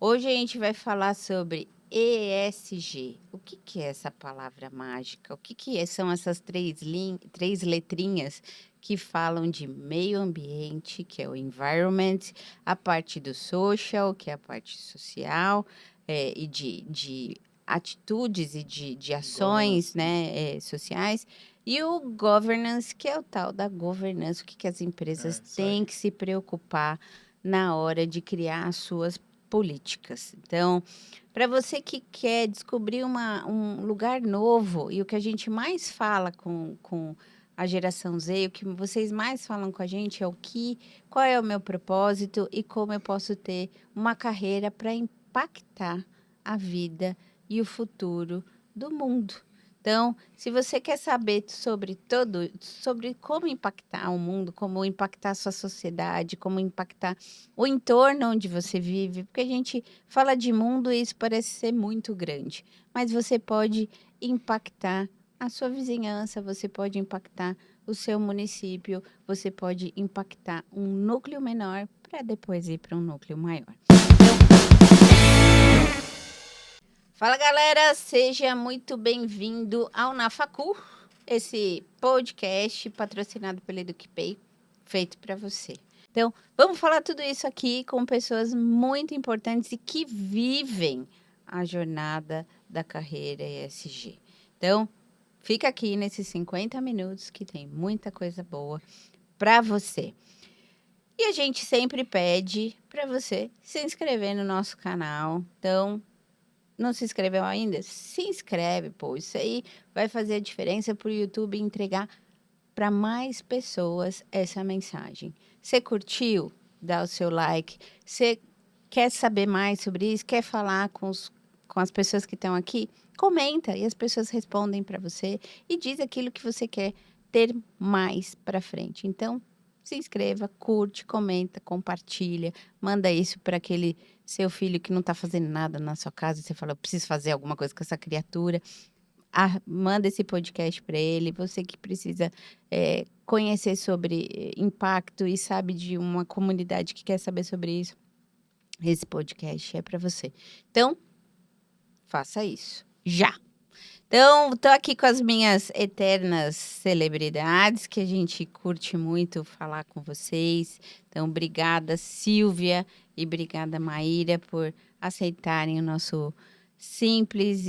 Hoje a gente vai falar sobre ESG. O que é essa palavra mágica? São essas três letrinhas que falam de meio ambiente, que é o environment, a parte do social, que é a parte social, e de atitudes e de ações, né, sociais, e o governance, que é o tal da governança, que as empresas têm que se preocupar na hora de criar as suas políticas. Então, para você que quer descobrir um lugar novo, e o que a gente mais fala com a geração Z, o que vocês mais falam com a gente é qual é o meu propósito e como eu posso ter uma carreira para impactar a vida e o futuro do mundo. Então, se você quer saber sobre como impactar o mundo, como impactar a sua sociedade, como impactar o entorno onde você vive, porque a gente fala de mundo e isso parece ser muito grande, mas você pode impactar a sua vizinhança, você pode impactar o seu município, você pode impactar um núcleo menor para depois ir para um núcleo maior. Fala, galera, seja muito bem-vindo ao Nafacu, esse podcast patrocinado pela EducPay, feito para você. Então, vamos falar tudo isso aqui com pessoas muito importantes e que vivem a jornada da carreira ESG. Então, fica aqui nesses 50 minutos que tem muita coisa boa para você. E a gente sempre pede para você se inscrever no nosso canal. Então, não se inscreveu ainda? Se inscreve, pô. Isso aí vai fazer a diferença para o YouTube entregar para mais pessoas essa mensagem. Você curtiu? Dá o seu like. Você quer saber mais sobre isso? Quer falar com as pessoas que estão aqui? Comenta e as pessoas respondem para você e diz aquilo que você quer ter mais para frente. Então, se inscreva, curte, comenta, compartilha, manda isso para aquele seu filho que não está fazendo nada na sua casa e você fala, eu preciso fazer alguma coisa com essa criatura. Manda esse podcast para ele. Você que precisa conhecer sobre impacto e sabe de uma comunidade que quer saber sobre isso, esse podcast é para você. Então, faça isso já. Então, estou aqui com as minhas eternas celebridades, que a gente curte muito falar com vocês. Então, obrigada, Silvia, e obrigada, Maíra, por aceitarem o nosso simples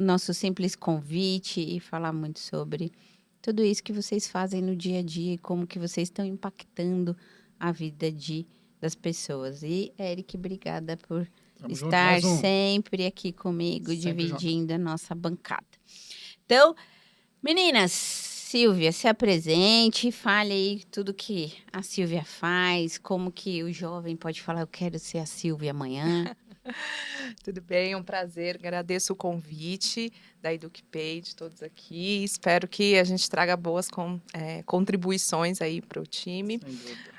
nosso simples convite e falar muito sobre tudo isso que vocês fazem no dia a dia e como que vocês estão impactando a vida das pessoas. E, Eric, obrigada por estar sempre aqui comigo, sempre dividindo a nossa bancada. Então, meninas, Silvia, se apresente, fale aí tudo que a Silvia faz, como que o jovem pode falar, eu quero ser a Silvia amanhã. Tudo bem, é um prazer, agradeço o convite da EducPay, de todos aqui, espero que a gente traga boas contribuições aí para o time. Sem dúvida.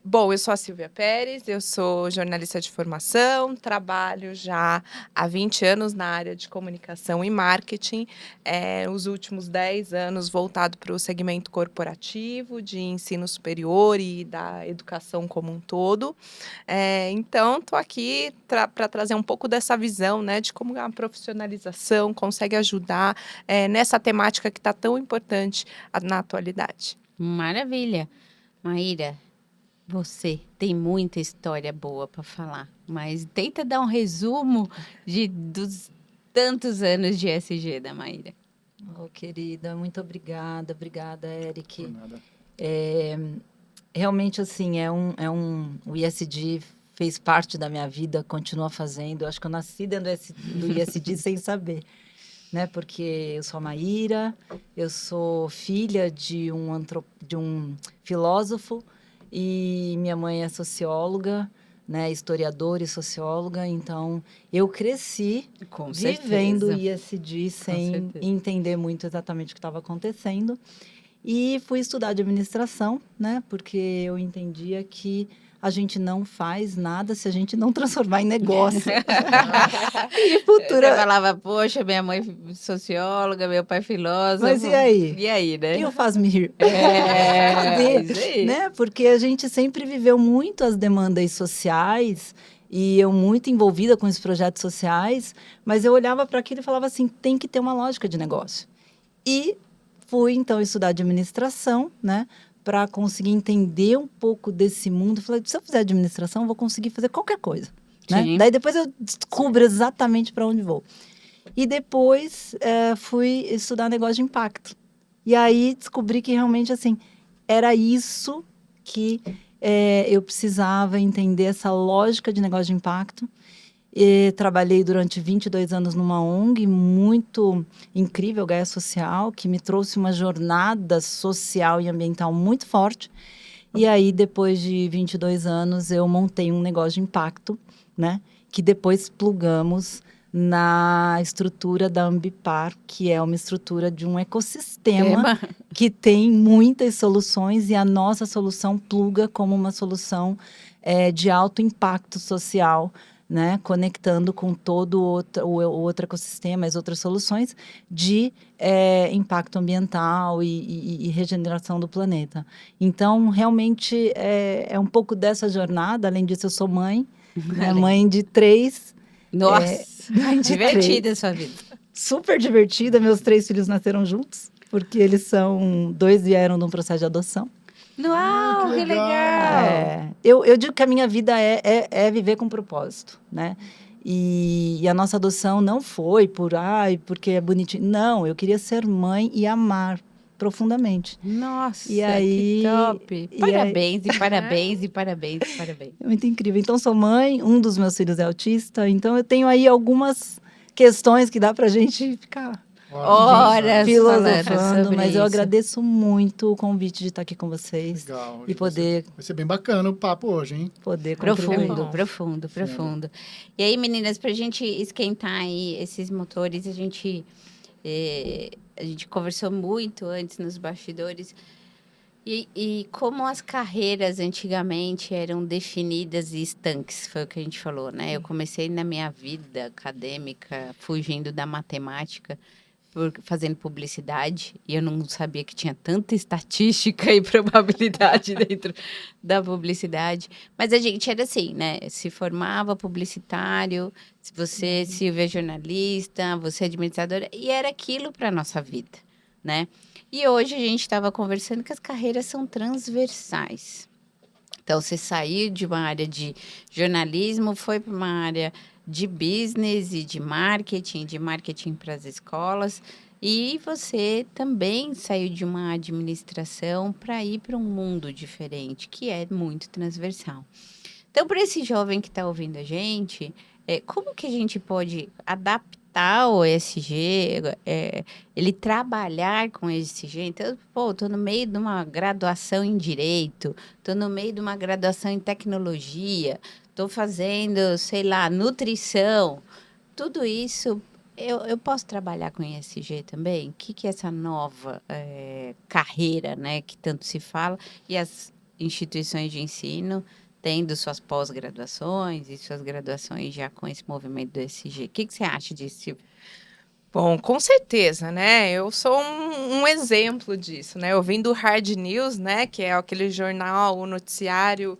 Bom, eu sou a Silvia Pérez, eu sou jornalista de formação, trabalho já há 20 anos na área de comunicação e marketing, os últimos 10 anos voltado para o segmento corporativo, de ensino superior e da educação como um todo. Então, estou aqui para trazer um pouco dessa visão, né, de como a profissionalização consegue ajudar nessa temática que está tão importante na atualidade. Maravilha. Maíra, você tem muita história boa para falar, mas tenta dar um resumo dos tantos anos de ESG da Maíra. Oh, querida, muito obrigada. Obrigada, Eric. Por nada. Realmente, assim, o ESG fez parte da minha vida, continua fazendo. Eu acho que eu nasci dentro do ESG sem saber, né? Porque eu sou a Maíra, eu sou filha de um filósofo e minha mãe é socióloga, né? Historiadora e socióloga. Então, eu cresci vivendo ESG sem entender muito exatamente o que estava acontecendo. E fui estudar administração, né? Porque eu entendia que a gente não faz nada se a gente não transformar em negócio. E futura... Você falava, poxa, minha mãe socióloga, meu pai filósofo. Mas e aí? E aí, né? E o Faz-me Cadê? Isso aí. Né? Porque a gente sempre viveu muito as demandas sociais e eu muito envolvida com os projetos sociais, mas eu olhava para aquilo e falava assim, tem que ter uma lógica de negócio. E fui, então, estudar administração, né? Para conseguir entender um pouco desse mundo. Falei, se eu fizer administração, eu vou conseguir fazer qualquer coisa, né? Sim. Daí depois eu descubro exatamente para onde vou. E depois fui estudar negócio de impacto. E aí descobri que realmente, assim, era isso que eu precisava entender, essa lógica de negócio de impacto. E trabalhei durante 22 anos numa ONG muito incrível, Gaia Social, que me trouxe uma jornada social e ambiental muito forte. E aí, depois de 22 anos, eu montei um negócio de impacto, né? Que depois plugamos na estrutura da Ambipar, que é uma estrutura de um ecossistema que tem muitas soluções, e a nossa solução pluga como uma solução de alto impacto social, né, conectando com todo o outro ecossistema, as outras soluções de impacto ambiental e regeneração do planeta. Então, realmente, é um pouco dessa jornada. Além disso, eu sou mãe, né, mãe de 3. Nossa, Mãe de divertida 3. a sua vida. Super divertida. Meus 3 filhos nasceram juntos, porque eles são... 2 vieram de um processo de adoção. Uau, que legal! Eu digo que a minha vida é viver com propósito, né? E a nossa adoção não foi porque é bonitinho. Não, eu queria ser mãe e amar profundamente. Nossa, E aí, que top! Parabéns, e parabéns, e parabéns, e parabéns. É muito incrível. Então, sou mãe, um dos meus filhos é autista, então eu tenho aí algumas questões que dá pra gente ficar Horas filosofando, falando sobre mas eu isso. agradeço muito o convite de estar aqui com vocês. Legal. E poder... Vai ser bem bacana o papo hoje, hein? Poder contribuir. Profundo, profundo, profundo. E aí, meninas, pra gente esquentar aí esses motores, a gente conversou muito antes nos bastidores. E como as carreiras antigamente eram definidas e estanques, foi o que a gente falou, né? Eu comecei na minha vida acadêmica fugindo da matemática, fazendo publicidade, e eu não sabia que tinha tanta estatística e probabilidade dentro da publicidade. Mas a gente era assim, né? Se formava publicitário, se você Silvia é jornalista, você é administradora, e era aquilo para a nossa vida, né? E hoje a gente estava conversando que as carreiras são transversais. Então, você saiu de uma área de jornalismo, foi para uma área de business e de marketing para as escolas. E você também saiu de uma administração para ir para um mundo diferente, que é muito transversal. Então, para esse jovem que está ouvindo a gente, como que a gente pode adaptar o ESG, ele trabalhar com ESG? Então, estou no meio de uma graduação em Direito, estou no meio de uma graduação em Tecnologia, estou fazendo, sei lá, nutrição. Tudo isso, eu posso trabalhar com ESG também? O que é essa nova carreira, né, que tanto se fala? E as instituições de ensino tendo suas pós-graduações e suas graduações já com esse movimento do ESG. O que você acha disso, Silvia? Bom, com certeza, né? Eu sou um exemplo disso, né? Eu vim do Hard News, né? Que é aquele jornal, o noticiário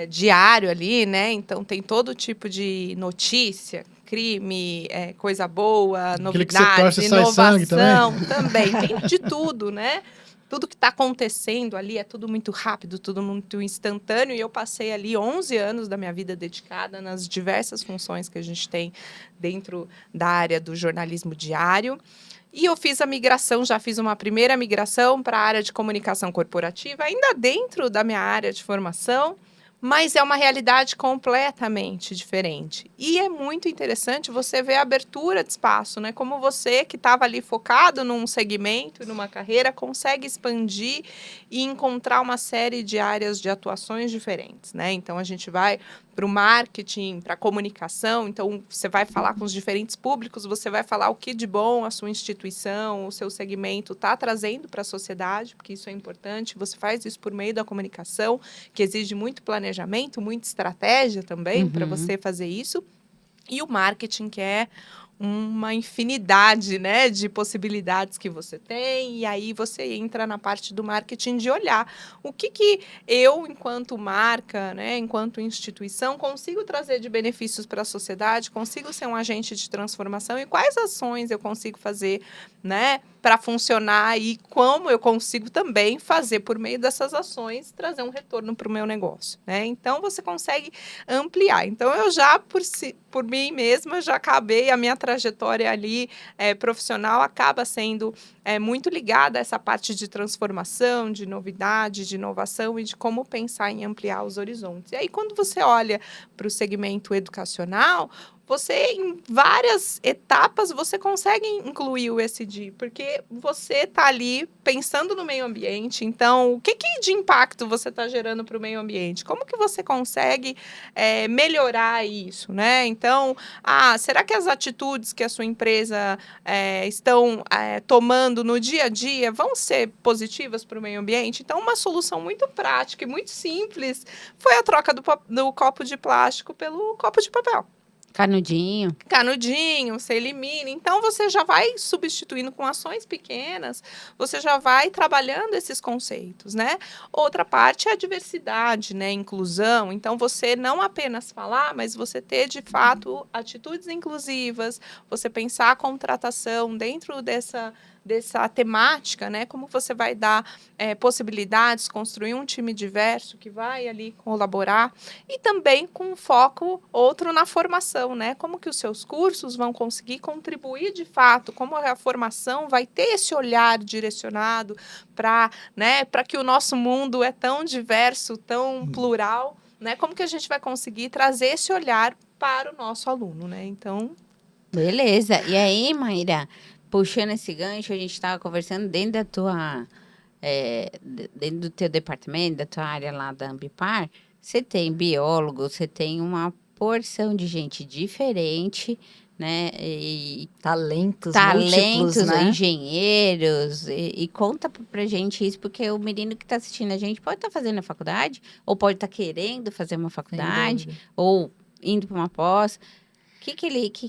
diário ali, né? Então tem todo tipo de notícia, crime, coisa boa, novidades, inovação também. Tem de tudo, né? Tudo que está acontecendo ali é tudo muito rápido, tudo muito instantâneo. E eu passei ali 11 anos da minha vida dedicada nas diversas funções que a gente tem dentro da área do jornalismo diário. E eu fiz a migração, já fiz uma primeira migração para a área de comunicação corporativa, ainda dentro da minha área de formação, mas é uma realidade completamente diferente. E é muito interessante você ver a abertura de espaço, né? Como você, que estava ali focado num segmento, numa carreira, consegue expandir e encontrar uma série de áreas de atuações diferentes, né? Então, a gente vai para o marketing, para a comunicação. Então, você vai falar com os diferentes públicos, você vai falar o que de bom a sua instituição, o seu segmento está trazendo para a sociedade, porque isso é importante. Você faz isso por meio da comunicação, que exige muito planejamento, muita estratégia também para você fazer isso. E o marketing, que é uma infinidade, né, de possibilidades que você tem, e aí você entra na parte do marketing de olhar o que eu, enquanto marca, né, enquanto instituição, consigo trazer de benefícios para a sociedade, consigo ser um agente de transformação e quais ações eu consigo fazer, né, para funcionar e como eu consigo também fazer por meio dessas ações trazer um retorno para o meu negócio, né? Então você consegue ampliar. Então eu já por mim mesma já acabei a minha trajetória ali profissional acaba sendo muito ligada a essa parte de transformação, de novidade, de inovação e de como pensar em ampliar os horizontes. E aí quando você olha para o segmento educacional, você, em várias etapas, você consegue incluir o ESG, porque você está ali pensando no meio ambiente. Então, o que de impacto você está gerando para o meio ambiente? Como que você consegue melhorar isso, né? Então, será que as atitudes que a sua empresa estão tomando no dia a dia vão ser positivas para o meio ambiente? Então, uma solução muito prática e muito simples foi a troca do copo de plástico pelo copo de papel. Canudinho, você elimina. Então, você já vai substituindo com ações pequenas, você já vai trabalhando esses conceitos, né? Outra parte é a diversidade, né? Inclusão. Então, você não apenas falar, mas você ter, de fato, atitudes inclusivas, você pensar a contratação dentro dessa temática, né? Como você vai dar possibilidades, construir um time diverso que vai ali colaborar e também com um foco outro na formação, né? Como que os seus cursos vão conseguir contribuir de fato, como a formação vai ter esse olhar direcionado para, né, para que o nosso mundo é tão diverso, tão plural, né? Como que a gente vai conseguir trazer esse olhar para o nosso aluno, né? Então, Beleza. E aí, Maíra, puxando esse gancho, a gente estava conversando dentro do teu departamento, da tua área lá da Ambipar, você tem biólogo, você tem uma porção de gente diferente, né? E Talentos talentos, múltiplos, né? engenheiros, e conta pra gente isso, porque o menino que está assistindo a gente pode estar fazendo a faculdade, ou pode estar querendo fazer uma Sem faculdade, dúvida. ou indo para uma pós. O que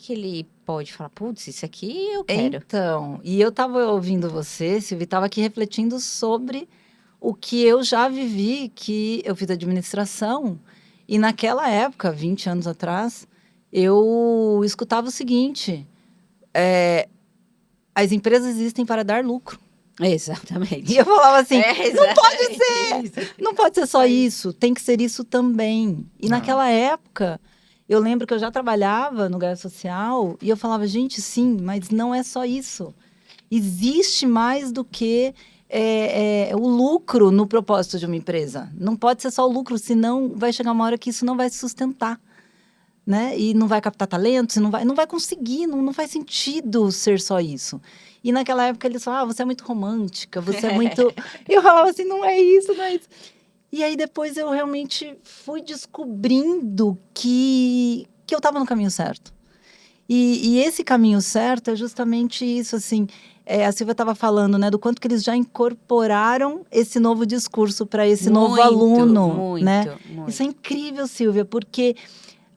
ele pode falar? Putz, isso aqui eu quero. Então, e eu estava ouvindo você, Silvia, estava aqui refletindo sobre o que eu já vivi, que eu fiz administração, e naquela época, 20 anos atrás, eu escutava o seguinte: as empresas existem para dar lucro. Exatamente. E eu falava assim, não pode ser! Não pode ser só isso, tem que ser isso também. E naquela época, eu lembro que eu já trabalhava no Gaia Social e eu falava, gente, sim, mas não é só isso. Existe mais do que o lucro no propósito de uma empresa. Não pode ser só o lucro, senão vai chegar uma hora que isso não vai se sustentar. Né? E não vai captar talentos, não vai conseguir, não faz sentido ser só isso. E naquela época eles falavam, você é muito romântica, você é muito... Eu falava assim, não é isso, não é isso. E aí depois eu realmente fui descobrindo que eu estava no caminho certo. E esse caminho certo é justamente isso, assim... a Silvia estava falando, né, do quanto que eles já incorporaram esse novo discurso para esse novo aluno, né? Muito. Isso é incrível, Silvia, porque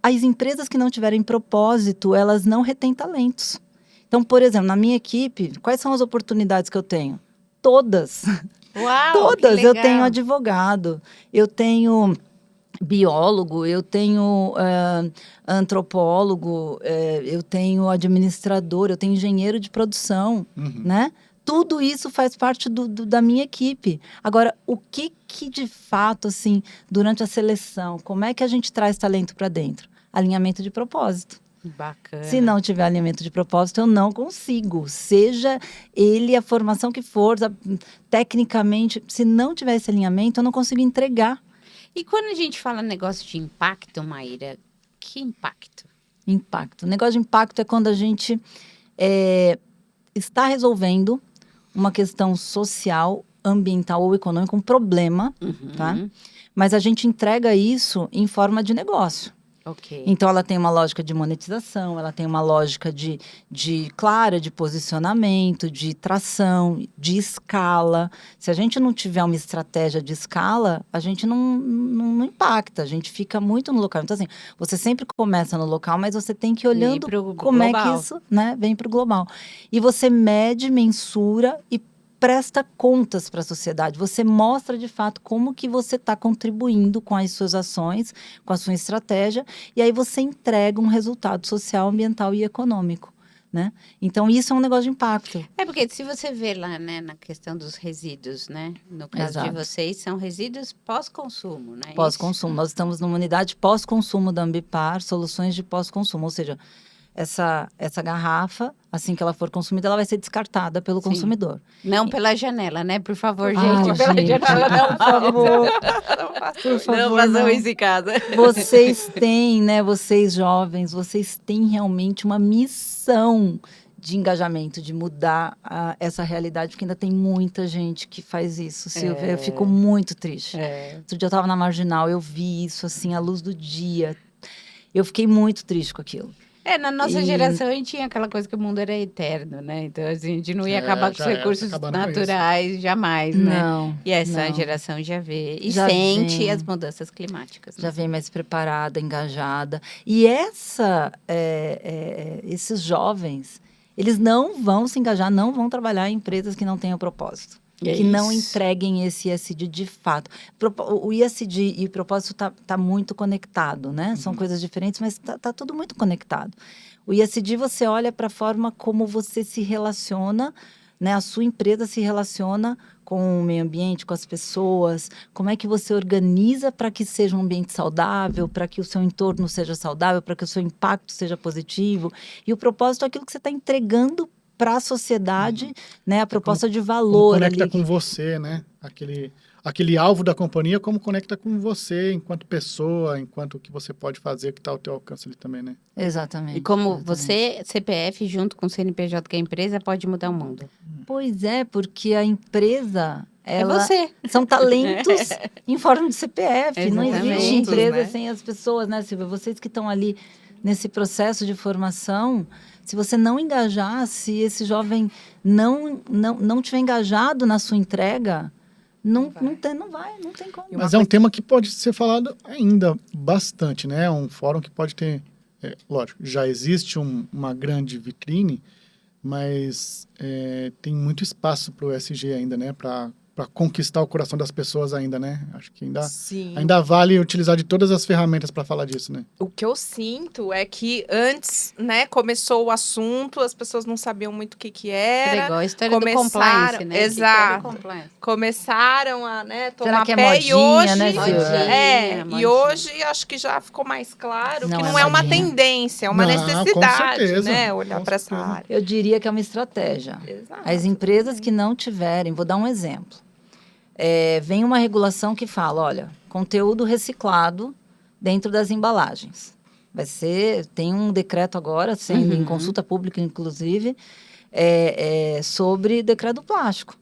as empresas que não tiverem propósito, elas não retêm talentos. Então, por exemplo, na minha equipe, quais são as oportunidades que eu tenho? Todas. Uau, Todas. que legal. Eu tenho advogado, eu tenho biólogo, eu tenho antropólogo, eu tenho administrador, eu tenho engenheiro de produção, né? Tudo isso faz parte da minha equipe. Agora, o que de fato, assim, durante a seleção, como é que a gente traz talento para dentro? Alinhamento de propósito. Bacana. Se não tiver alinhamento de propósito, eu não consigo. Seja ele a formação que for, tecnicamente, se não tiver esse alinhamento, eu não consigo entregar. E quando a gente fala negócio de impacto, Maíra, que impacto? Impacto. O negócio de impacto é quando a gente está resolvendo uma questão social, ambiental ou econômica, um problema, tá? Mas a gente entrega isso em forma de negócio. Ok. Então, ela tem uma lógica de monetização, ela tem uma lógica clara de posicionamento, de tração, de escala. Se a gente não tiver uma estratégia de escala, a gente não impacta, a gente fica muito no local. Então, assim, você sempre começa no local, mas você tem que ir olhando pro como é que global. isso, né, vem para o global. E você mede, mensura e presta contas para a sociedade. Você mostra, de fato, como que você está contribuindo com as suas ações, com a sua estratégia, e aí você entrega um resultado social, ambiental e econômico, né? Então, isso é um negócio de impacto. É porque se você vê lá, né, na questão dos resíduos, né? No caso de Exato. vocês, são resíduos pós-consumo, né? Pós-consumo. Nós estamos numa unidade pós-consumo da Ambipar, soluções de pós-consumo, ou seja, essa garrafa, assim que ela for consumida, ela vai ser descartada pelo Sim. consumidor. Não pela janela, né? Por favor, Ai, gente. Pela gente, janela não, por favor. Por favor, não façam não. isso em casa. Vocês têm, né? Vocês jovens, vocês têm realmente uma missão de engajamento, de mudar essa realidade, porque ainda tem muita gente que faz isso, Silvia. Eu fico muito triste. Outro dia eu estava na Marginal, eu vi isso assim, à luz do dia. Eu fiquei muito triste com aquilo. Na nossa geração, a gente tinha aquela coisa que o mundo era eterno, né? Então, assim, a gente não ia acabar com os já era, recursos tá acabando com naturais jamais, né? Não. E essa não. geração já vê e Já sente vem. as mudanças climáticas. né? Já vem mais preparada, engajada. E esses jovens, eles não vão se engajar, não vão trabalhar em empresas que não tenham propósito. É Que não isso. entreguem esse ISD de fato. O ISD e o propósito tá muito conectado, né? São coisas diferentes, mas tá tudo muito conectado. O ISD, você olha para a forma como você se relaciona, né? A sua empresa se relaciona com o meio ambiente, com as pessoas, como é que você organiza para que seja um ambiente saudável, para que o seu entorno seja saudável, para que o seu impacto seja positivo. E o propósito é aquilo que você está entregando para a sociedade, né? A proposta de Como valor conecta ali. com você, né? Aquele alvo da companhia, como conecta com você enquanto pessoa, enquanto o que você pode fazer, que está ao teu alcance ali também, né? Exatamente. E como exatamente. você, CPF, junto com o CNPJ, que é a empresa, pode mudar o mundo. Pois é, porque a empresa, É ela você. são talentos em forma de CPF. Não existe Exatamente. empresa Né? sem as pessoas, né, Silvia? Vocês que estão ali nesse processo de formação, se você não engajar, se esse jovem não tiver engajado na sua entrega, não tem como. Mas é um tema que pode ser falado ainda bastante, né? É um fórum que pode ter, lógico, já existe uma grande vitrine, mas tem muito espaço para o ESG ainda, né? Para conquistar o coração das pessoas ainda, né? Acho que Sim. ainda vale utilizar de todas as ferramentas para falar disso, né? O que eu sinto é que antes, né, começou o assunto, as pessoas não sabiam muito o que Era era. igual a história do começaram- compliance, né? Exato. O que era o compliance? Começaram a, né, tomar Será que é pé modinha, e hoje, né, Silvia? e Modinha. hoje acho que já ficou mais claro Não que é não é uma modinha. tendência, é uma Não, necessidade, com certeza, né, olhar com para essa certeza. área. Eu diria que é uma estratégia. Exato. As empresas que não tiverem, vou dar um exemplo. Vem uma regulação que fala, olha, conteúdo reciclado dentro das embalagens. Tem um decreto agora, sendo em consulta pública, inclusive, sobre decreto do plástico.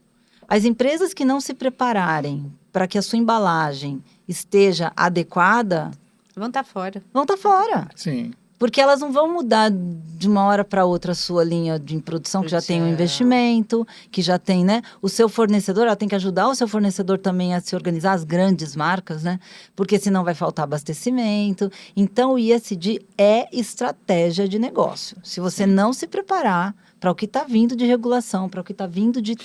As empresas que não se prepararem para que a sua embalagem esteja adequada, Vão estar fora. vão estar fora. Sim. Porque elas não vão mudar de uma hora para outra a sua linha de produção, que já tem um investimento, que já tem, né? O seu fornecedor, ela tem que ajudar o seu fornecedor também a se organizar, as grandes marcas, né? Porque senão vai faltar abastecimento. Então, o ISD é estratégia de negócio. Se você não se preparar para o que está vindo de regulação, para o que está vindo de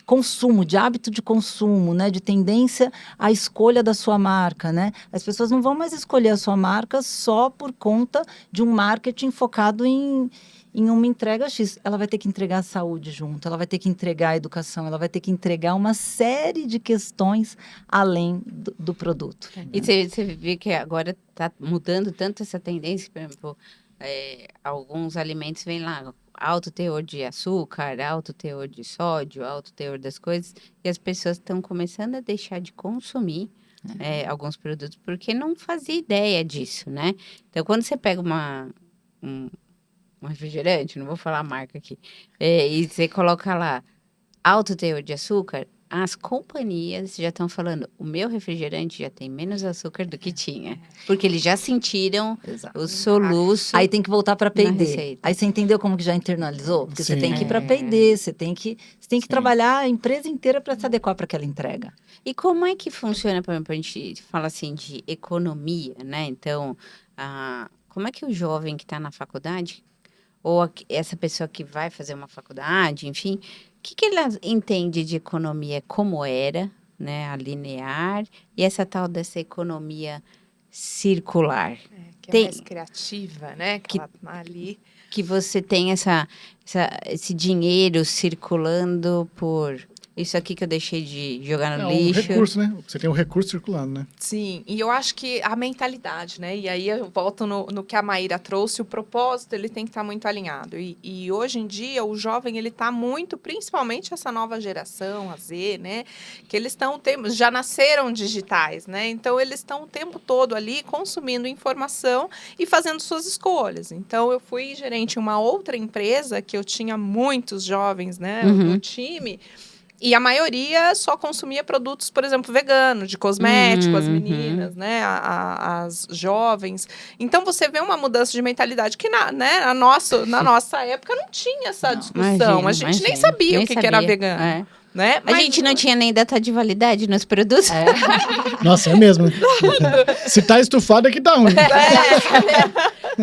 consumo, de hábito de consumo, né? De tendência à escolha da sua marca, né? As pessoas não vão mais escolher a sua marca só por conta de um marketing focado em uma entrega X. Ela vai ter que entregar a saúde junto, ela vai ter que entregar a educação, ela vai ter que entregar uma série de questões além do produto. E você vê que agora está mudando tanto essa tendência, por exemplo, alguns alimentos vêm lá, alto teor de açúcar, alto teor de sódio, alto teor das coisas, e as pessoas estão começando a deixar de consumir alguns produtos porque não fazia ideia disso, né? Então, quando você pega um refrigerante, não vou falar a marca aqui, e você coloca lá alto teor de açúcar, as companhias já estão falando, o meu refrigerante já tem menos açúcar do que tinha. Porque eles já sentiram Exato. o soluço. Aí tem que voltar para P&D. receita. Aí você entendeu como que já internalizou? Porque você Sim. tem que ir para P&D, você tem que trabalhar a empresa inteira para se adequar para aquela entrega. E como é que funciona, por exemplo, a gente fala assim de economia, né? Então, como é que o jovem que está na faculdade, ou essa pessoa que vai fazer uma faculdade, enfim, o que ela entende de economia como era, né? A linear, e essa tal dessa economia circular? Que é Tem- mais criativa, né? Que ela tá ali. Que você tem esse dinheiro circulando por isso aqui que eu deixei de jogar no É um lixo. recurso, né? Você tem um recurso circulando, né? Sim, e eu acho que a mentalidade, né? E aí eu volto no que a Maíra trouxe, o propósito, ele tem que estar muito alinhado. E hoje em dia, o jovem, ele está muito, principalmente essa nova geração, a Z, né? Que eles já nasceram digitais, né? Então, eles estão o tempo todo ali consumindo informação e fazendo suas escolhas. Então, eu fui gerente em uma outra empresa que eu tinha muitos jovens, né? No time. E a maioria só consumia produtos, por exemplo, veganos, de cosmético, as meninas, né? As jovens. Então, você vê uma mudança de mentalidade que na nossa época não tinha essa discussão. Imagina, A gente nem imagina, sabia nem o que era sabia. vegano. É. Né? A gente não tinha nem data de validade nos produtos. Nossa, é mesmo. Se tá estufado é que tá ruim.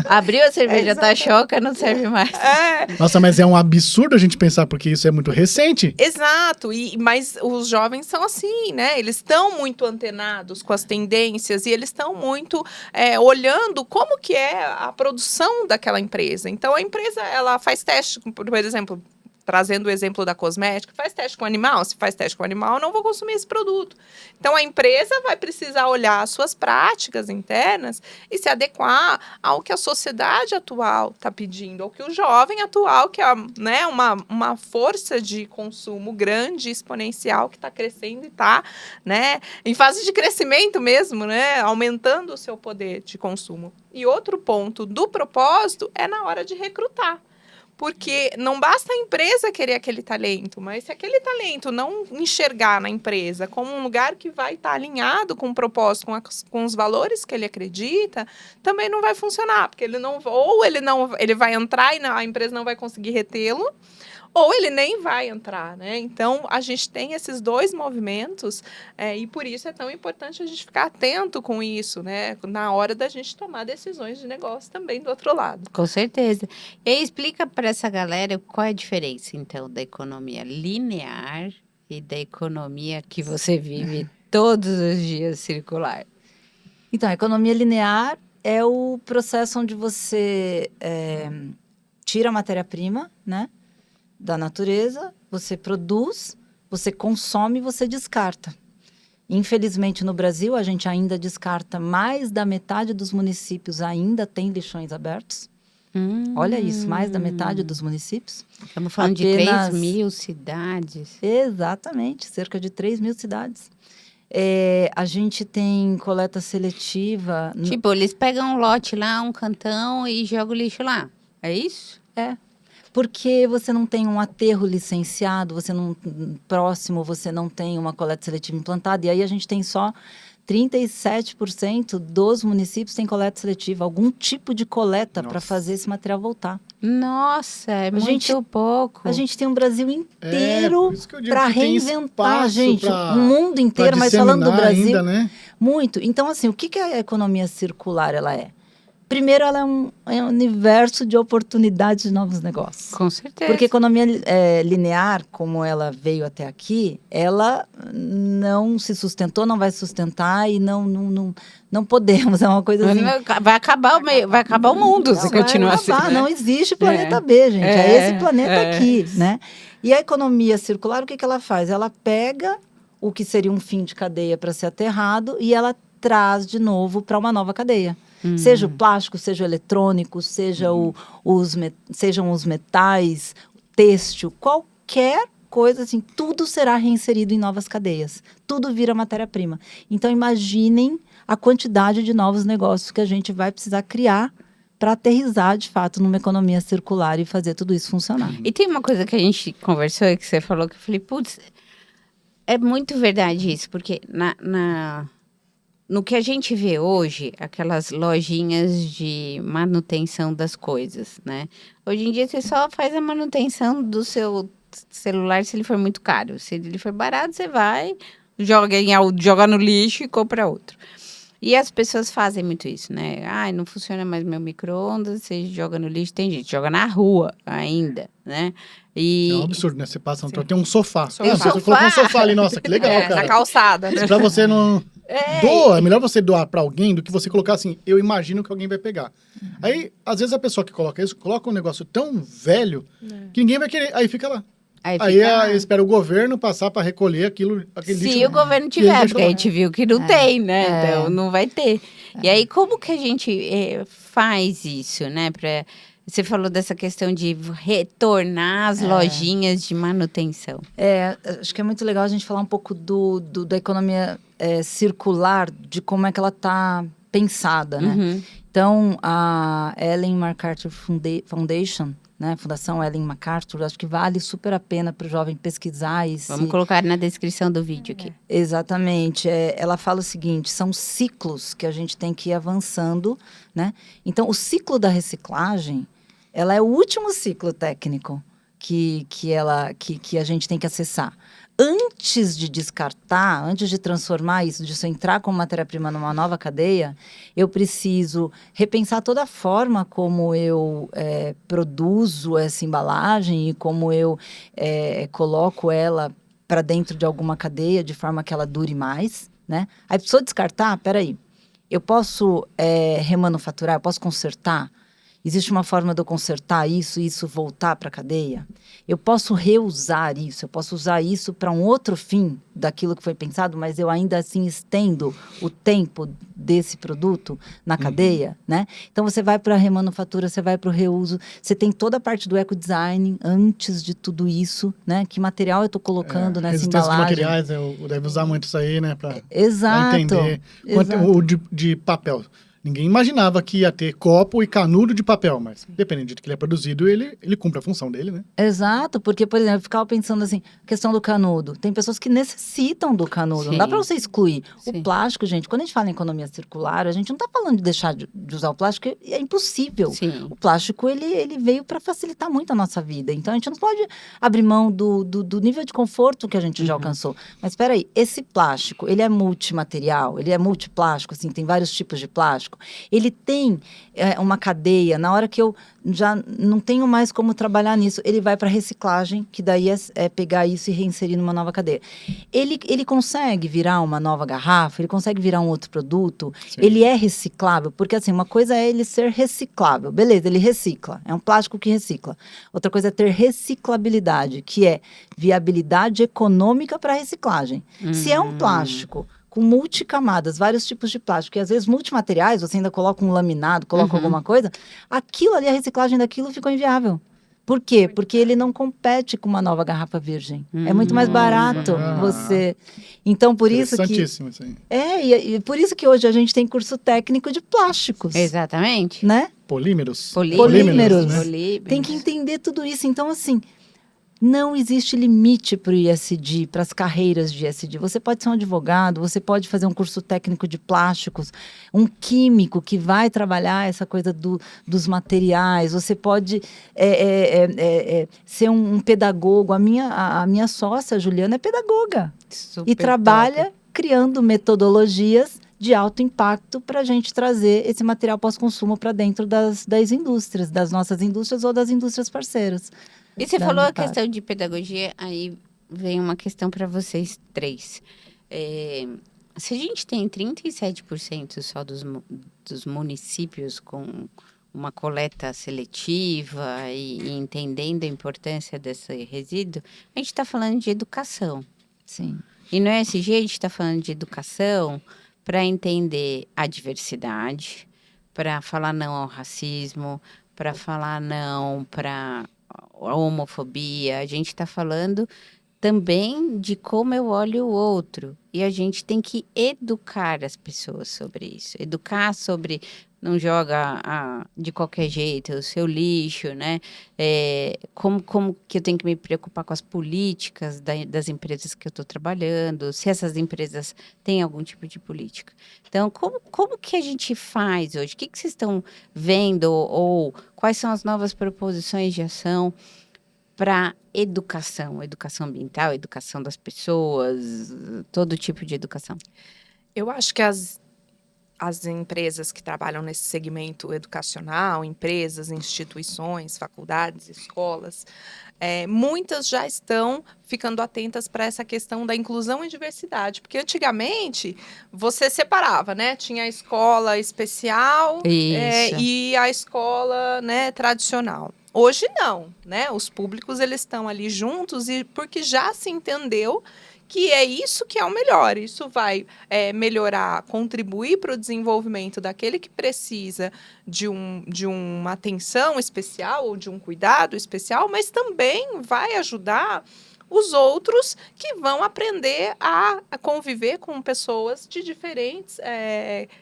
Abriu a cerveja, tá choca, não serve mais. Nossa, mas é um absurdo a gente pensar, porque isso é muito recente. Exato, mas os jovens são assim, né? Eles estão muito antenados com as tendências e eles estão muito olhando como que é a produção daquela empresa. Então, a empresa, ela faz teste, por exemplo, trazendo o exemplo da cosmética, faz teste com animal. Se faz teste com animal, eu não vou consumir esse produto. Então, a empresa vai precisar olhar as suas práticas internas e se adequar ao que a sociedade atual está pedindo, ao que o jovem atual, que é, né, uma força de consumo grande, exponencial, que está crescendo e está, né, em fase de crescimento mesmo, né, aumentando o seu poder de consumo. E outro ponto do propósito é na hora de recrutar. Porque não basta a empresa querer aquele talento, mas se aquele talento não enxergar na empresa como um lugar que vai estar alinhado com o propósito, com os valores que ele acredita, também não vai funcionar, porque ele vai entrar e a empresa não vai conseguir retê-lo, ou ele nem vai entrar, né? Então, a gente tem esses dois movimentos e por isso é tão importante a gente ficar atento com isso, né? Na hora da gente tomar decisões de negócio também do outro lado. Com certeza. E aí, explica para essa galera qual é a diferença, então, da economia linear e da economia que você vive todos os dias circular. Então, a economia linear é o processo onde você tira a matéria-prima, né, da natureza, você produz, você consome e você descarta. Infelizmente, no Brasil, a gente ainda descarta, mais da metade dos municípios ainda tem lixões abertos. Olha isso, mais da metade dos municípios. Estamos falando de 3.000 cidades. Exatamente, cerca de 3.000 cidades. A gente tem coleta seletiva. Tipo, eles pegam um lote lá, um cantão e jogam o lixo lá. É isso? Porque você não tem um aterro licenciado, próximo você não tem uma coleta seletiva implantada. E aí a gente tem só 37% dos municípios têm coleta seletiva, algum tipo de coleta para fazer esse material voltar. Nossa, é muito pouco. A gente tem um Brasil inteiro para reinventar, gente. O mundo inteiro, mas falando do Brasil, ainda, né? Muito. Então, assim, o que a economia circular ela é? Primeiro, ela é um universo de oportunidades de novos negócios. Com certeza. Porque a economia linear, como ela veio até aqui, ela não se sustentou, não vai sustentar e não podemos. É uma coisa assim. Vai acabar o mundo se continuar assim. Né? Não existe planeta B, gente. É esse planeta aqui, né? E a economia circular, o que ela faz? Ela pega o que seria um fim de cadeia para ser aterrado e ela traz de novo para uma nova cadeia. Seja o plástico, seja o eletrônico, sejam os metais, têxtil, qualquer coisa, assim, tudo será reinserido em novas cadeias. Tudo vira matéria-prima. Então, imaginem a quantidade de novos negócios que a gente vai precisar criar para aterrissar, de fato, numa economia circular e fazer tudo isso funcionar. E tem uma coisa que a gente conversou e que você falou que eu falei, putz, É muito verdade isso, porque no que a gente vê hoje, aquelas lojinhas de manutenção das coisas, né? Hoje em dia você só faz a manutenção do seu celular se ele for muito caro. Se ele for barato, você vai, joga no lixo e compra outro. E as pessoas fazem muito isso, né? Ai, não funciona mais meu micro-ondas, você joga no lixo. Tem gente que joga na rua ainda, né? É um E absurdo, né? Você passa, Sim. tem um sofá. Tem um Você sofá. colocou um sofá ali, nossa, que legal, Na cara. calçada, né? Pra você não... É. É melhor você doar pra alguém do que você colocar assim, eu imagino que alguém vai pegar. Aí, às vezes a pessoa que coloca isso, coloca um negócio tão velho que ninguém vai querer, aí fica lá. Aí espera o governo passar pra recolher aquele Se lixo. o governo que ele tiver, deixou porque a lá. gente viu que não tem, né? Então não vai ter. E aí, como que a gente faz isso, né? Você falou dessa questão de retornar às lojinhas de manutenção. Acho que é muito legal a gente falar um pouco da economia circular, de como é que ela está pensada, né? Uhum. Então, a Ellen MacArthur Foundation, né? Fundação Ellen MacArthur, acho que vale super a pena para o jovem pesquisar e Vamos colocar na descrição do vídeo aqui. Exatamente. Ela fala o seguinte, são ciclos que a gente tem que ir avançando, né? Então, o ciclo da reciclagem, ela é o último ciclo técnico que a gente tem que acessar. Antes de descartar, antes de transformar isso, de isso entrar como matéria-prima numa nova cadeia, eu preciso repensar toda a forma como eu produzo essa embalagem e como eu coloco ela para dentro de alguma cadeia, de forma que ela dure mais, né? Aí precisou descartar, peraí, eu posso remanufaturar, eu posso consertar? Existe uma forma de eu consertar isso e isso voltar para a cadeia? Eu posso reusar isso, eu posso usar isso para um outro fim daquilo que foi pensado, mas eu ainda assim estendo o tempo desse produto na cadeia, né? Então, você vai para a remanufatura, você vai para o reuso, você tem toda a parte do ecodesign antes de tudo isso, né? Que material eu estou colocando nessa Resistência de embalagem? materiais, eu deve usar muito isso aí, né? Pra Exato. entender. Exato. O de papel. Ninguém imaginava que ia ter copo e canudo de papel, mas dependendo do que ele é produzido, ele cumpre a função dele, né? Exato, porque, por exemplo, eu ficava pensando assim, questão do canudo. Tem pessoas que necessitam do canudo, não dá para Sim. você excluir. Sim. O plástico, gente, quando a gente fala em economia circular, a gente não está falando de deixar de usar o plástico, é impossível. Sim. O plástico, ele veio para facilitar muito a nossa vida. Então, a gente não pode abrir mão do nível de conforto que a gente já alcançou. Mas, espera aí, esse plástico, ele é multimaterial, ele é multiplástico, assim, tem vários tipos de plástico. Ele tem uma cadeia, na hora que eu já não tenho mais como trabalhar nisso, ele vai para reciclagem, que daí é pegar isso e reinserir numa nova cadeia. Ele consegue virar uma nova garrafa, ele consegue virar um outro produto, Sim. ele é reciclável, porque assim, uma coisa é ele ser reciclável, beleza, ele recicla, é um plástico que recicla. Outra coisa é ter reciclabilidade, que é viabilidade econômica para reciclagem. Se é um plástico com multicamadas, vários tipos de plástico, e às vezes multimateriais, você ainda coloca um laminado, coloca alguma coisa, aquilo ali, a reciclagem daquilo ficou inviável. Por quê? Porque ele não compete com uma nova garrafa virgem. É muito mais barato você... Então, por isso que... Interessantíssimo isso aí. E por isso que hoje a gente tem curso técnico de plásticos. Exatamente. Né? Polímeros. Polímeros. né? Polímeros. Tem que entender tudo isso. Então, assim, não existe limite para o ISD, para as carreiras de ISD. Você pode ser um advogado, você pode fazer um curso técnico de plásticos, um químico que vai trabalhar essa coisa dos materiais, você pode ser um pedagogo. A minha sócia, a Juliana, é pedagoga. Super E trabalha criando metodologias de alto impacto para a gente trazer esse material pós-consumo para dentro das indústrias, das nossas indústrias ou das indústrias parceiras. E você falou a questão de pedagogia, aí vem uma questão para vocês três. Se a gente tem 37% só dos municípios com uma coleta seletiva e entendendo a importância desse resíduo, a gente está falando de educação. Sim. E no ESG a gente está falando de educação para entender a diversidade, para falar não ao racismo, para falar não para a homofobia. A gente está falando também de como eu olho o outro. E a gente tem que educar as pessoas sobre isso. Educar sobre não joga de qualquer jeito o seu lixo, né? Como que eu tenho que me preocupar com as políticas das empresas que eu estou trabalhando, se essas empresas têm algum tipo de política. Então, como que a gente faz hoje? O que vocês estão vendo ou quais são as novas proposições de ação para educação ambiental, educação das pessoas, todo tipo de educação? Eu acho que as empresas que trabalham nesse segmento educacional, empresas, instituições, faculdades, escolas, muitas já estão ficando atentas para essa questão da inclusão e diversidade, porque antigamente você separava, né? Tinha a escola especial e a escola, né, tradicional. Hoje não, né? Os públicos eles estão ali juntos e porque já se entendeu que é isso que é o melhor. Isso vai melhorar, contribuir para o desenvolvimento daquele que precisa de uma atenção especial ou de um cuidado especial, mas também vai ajudar os outros que vão aprender a conviver com pessoas de diferentes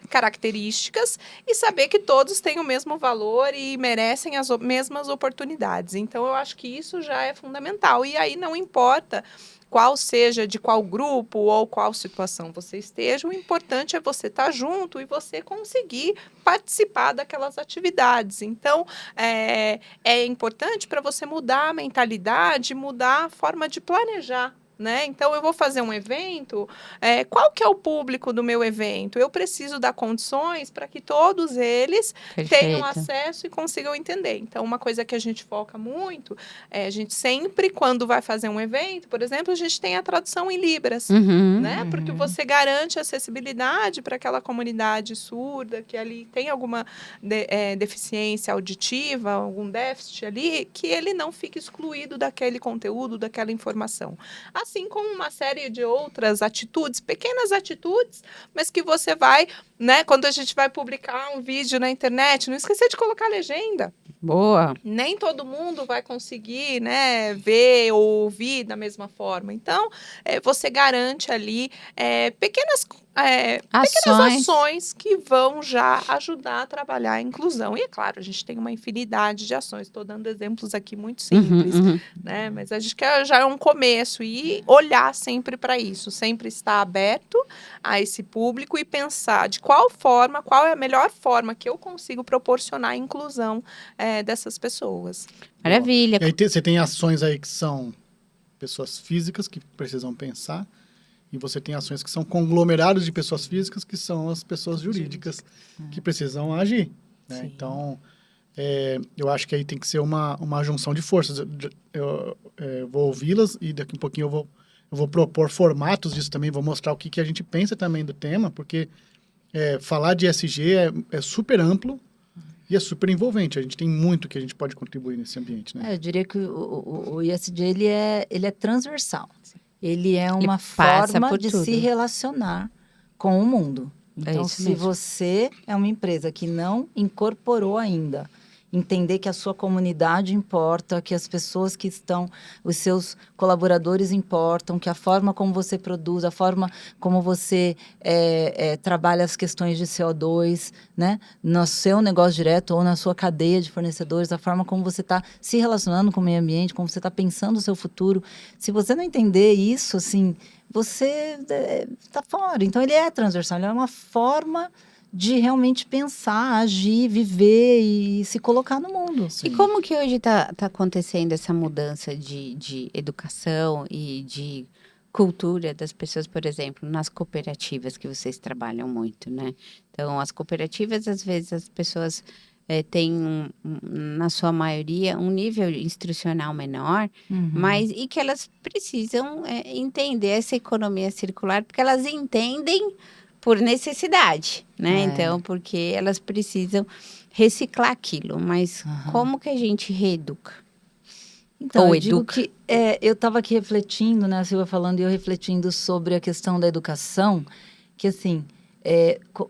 características e saber que todos têm o mesmo valor e merecem as mesmas oportunidades. Então, eu acho que isso já é fundamental. E aí não importa qual seja, de qual grupo ou qual situação você esteja, o importante é você estar junto e você conseguir participar daquelas atividades. Então, é importante para você mudar a mentalidade, mudar a forma de planejar. Né? Então, eu vou fazer um evento, qual que é o público do meu evento? Eu preciso dar condições para que todos eles tenham acesso e consigam entender. Então, uma coisa que a gente foca muito, a gente sempre, quando vai fazer um evento, por exemplo, a gente tem a tradução em Libras, né? Porque você garante acessibilidade para aquela comunidade surda, que ali tem alguma deficiência auditiva, algum déficit ali, que ele não fique excluído daquele conteúdo, daquela informação. Assim como uma série de outras atitudes, pequenas atitudes, mas que você vai, né? Quando a gente vai publicar um vídeo na internet, não esquecer de colocar legenda. Boa. Nem todo mundo vai conseguir, né, ver ou ouvir da mesma forma. Então, você garante ali pequenas ações que vão já ajudar a trabalhar a inclusão. E, é claro, a gente tem uma infinidade de ações. Estou dando exemplos aqui muito simples, né? Mas a gente quer já é um começo e olhar sempre para isso, sempre estar aberto a esse público e pensar de qual é a melhor forma que eu consigo proporcionar a inclusão dessas pessoas. Maravilha. E aí você tem ações aí que são pessoas físicas que precisam pensar, e você tem ações que são conglomerados de pessoas físicas, que são as pessoas jurídicas que precisam agir. Né? Então, eu acho que aí tem que ser uma junção de forças. Eu vou ouvi-las e daqui a pouquinho eu vou propor formatos disso também, vou mostrar o que a gente pensa também do tema, porque falar de ESG é super amplo e é super envolvente. A gente tem muito que a gente pode contribuir nesse ambiente. Né? Eu diria que o ESG ele é transversal. Ele é uma forma de se relacionar com o mundo. Então, se você é uma empresa que não incorporou ainda, entender que a sua comunidade importa, que as pessoas que estão, os seus colaboradores importam, que a forma como você produz, a forma como você trabalha as questões de CO2, né? No seu negócio direto ou na sua cadeia de fornecedores, a forma como você está se relacionando com o meio ambiente, como você está pensando o seu futuro. Se você não entender isso, assim, você está fora. Então, ele é transversal, ele é uma forma de realmente pensar, agir, viver e se colocar no mundo. Sim. E como que hoje está acontecendo essa mudança de educação e de cultura das pessoas, por exemplo, nas cooperativas que vocês trabalham muito, né? Então, as cooperativas, às vezes, as pessoas têm, na sua maioria, um nível instrucional menor, mas e que elas precisam entender essa economia circular, porque elas entendem por necessidade, né? Então, porque elas precisam reciclar aquilo. Mas como que a gente reeduca? Então, eu digo que eu estava aqui refletindo, né? A Silvia falando e eu refletindo sobre a questão da educação, que assim,